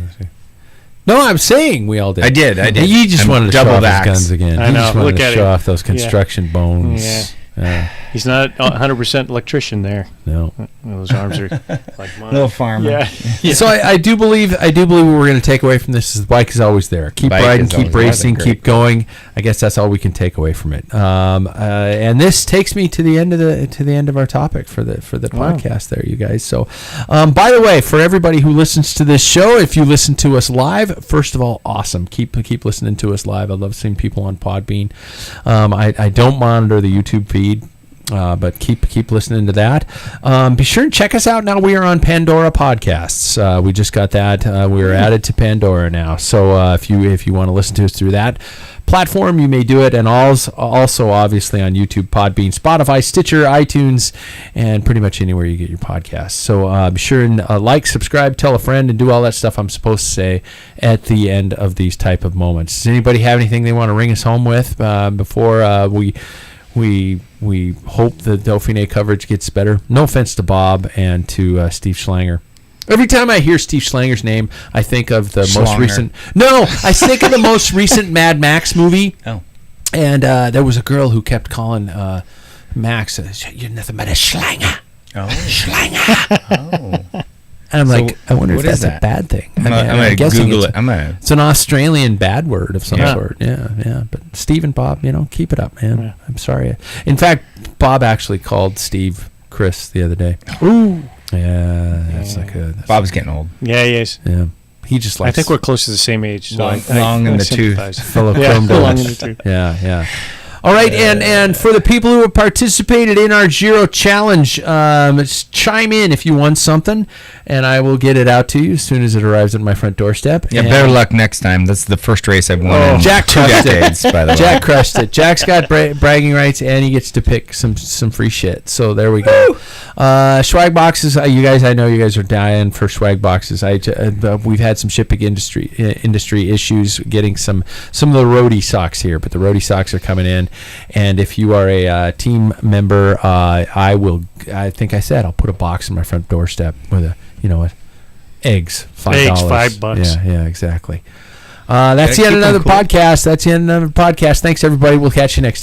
No, I'm saying we all did. I did. You just wanted to show off vaxxed. his guns again. I You know. just wanted Look to at show him. off those construction bones. He's not 100% electrician there. No. Those arms are like mine. Little farmer. Yeah. So I do believe what we're going to take away from this is the bike is always there. Keep Bike riding, is keep always racing, there. keep going. I guess that's all we can take away from it. And this takes me to the end of our topic for the podcast there, you guys. So, by the way, for everybody who listens to this show, if you listen to us live, first of all, awesome. Keep listening to us live. I love seeing people on Podbean. I don't monitor the YouTube feed. But keep listening to that. Be sure and check us out now. We are on Pandora Podcasts. We just got that. We are added to Pandora now. So if you want to listen to us through that platform, you may do it. And also obviously on YouTube, Podbean, Spotify, Stitcher, iTunes, and pretty much anywhere you get your podcasts. So be sure and like, subscribe, tell a friend, and do all that stuff I'm supposed to say at the end of these type of moments. Does anybody have anything they want to ring us home with before we hope the Dauphiné coverage gets better? No offense to Bob and to Steve Schlanger. Every time I hear Steve Schlanger's name, I think of the most recent... No, I think of the most recent Mad Max movie. Oh. And there was a girl who kept calling Max, "You're nothing but a Schlanger." Oh. Schlanger. Oh. And I'm like, I wonder if what is that's a that? bad thing. I'm going to Google it. It's an Australian bad word of some sort. Yeah. But Steve and Bob, keep it up, man. Yeah. I'm sorry. In fact, Bob actually called Steve Chris the other day. Ooh. Yeah, that's like a... Bob's getting old. Yeah, he is. Yeah. He just likes... I think we're close to the same age. So long in the tooth. sympathize. fellow Yeah, chrome long donuts. in the tooth. Yeah. All right, and for the people who have participated in our Giro Challenge, chime in if you won something, and I will get it out to you as soon as it arrives at my front doorstep. Yeah, And better luck next time. That's the first race I've won in Jack 2 crushed decades, by the way. Jack crushed it. Jack's got bragging rights, and he gets to pick some free shit. So there we go. Swag boxes, you guys. I know you guys are dying for swag boxes. We've had some shipping industry issues getting some of the roadie socks here, but the roadie socks are coming in. And if you are a team member, I think I said I'll put a box in my front doorstep with eggs, $5. Eggs, $5. Yeah, exactly. That's the end of keep 'em another cool. podcast. Thanks, everybody. We'll catch you next time.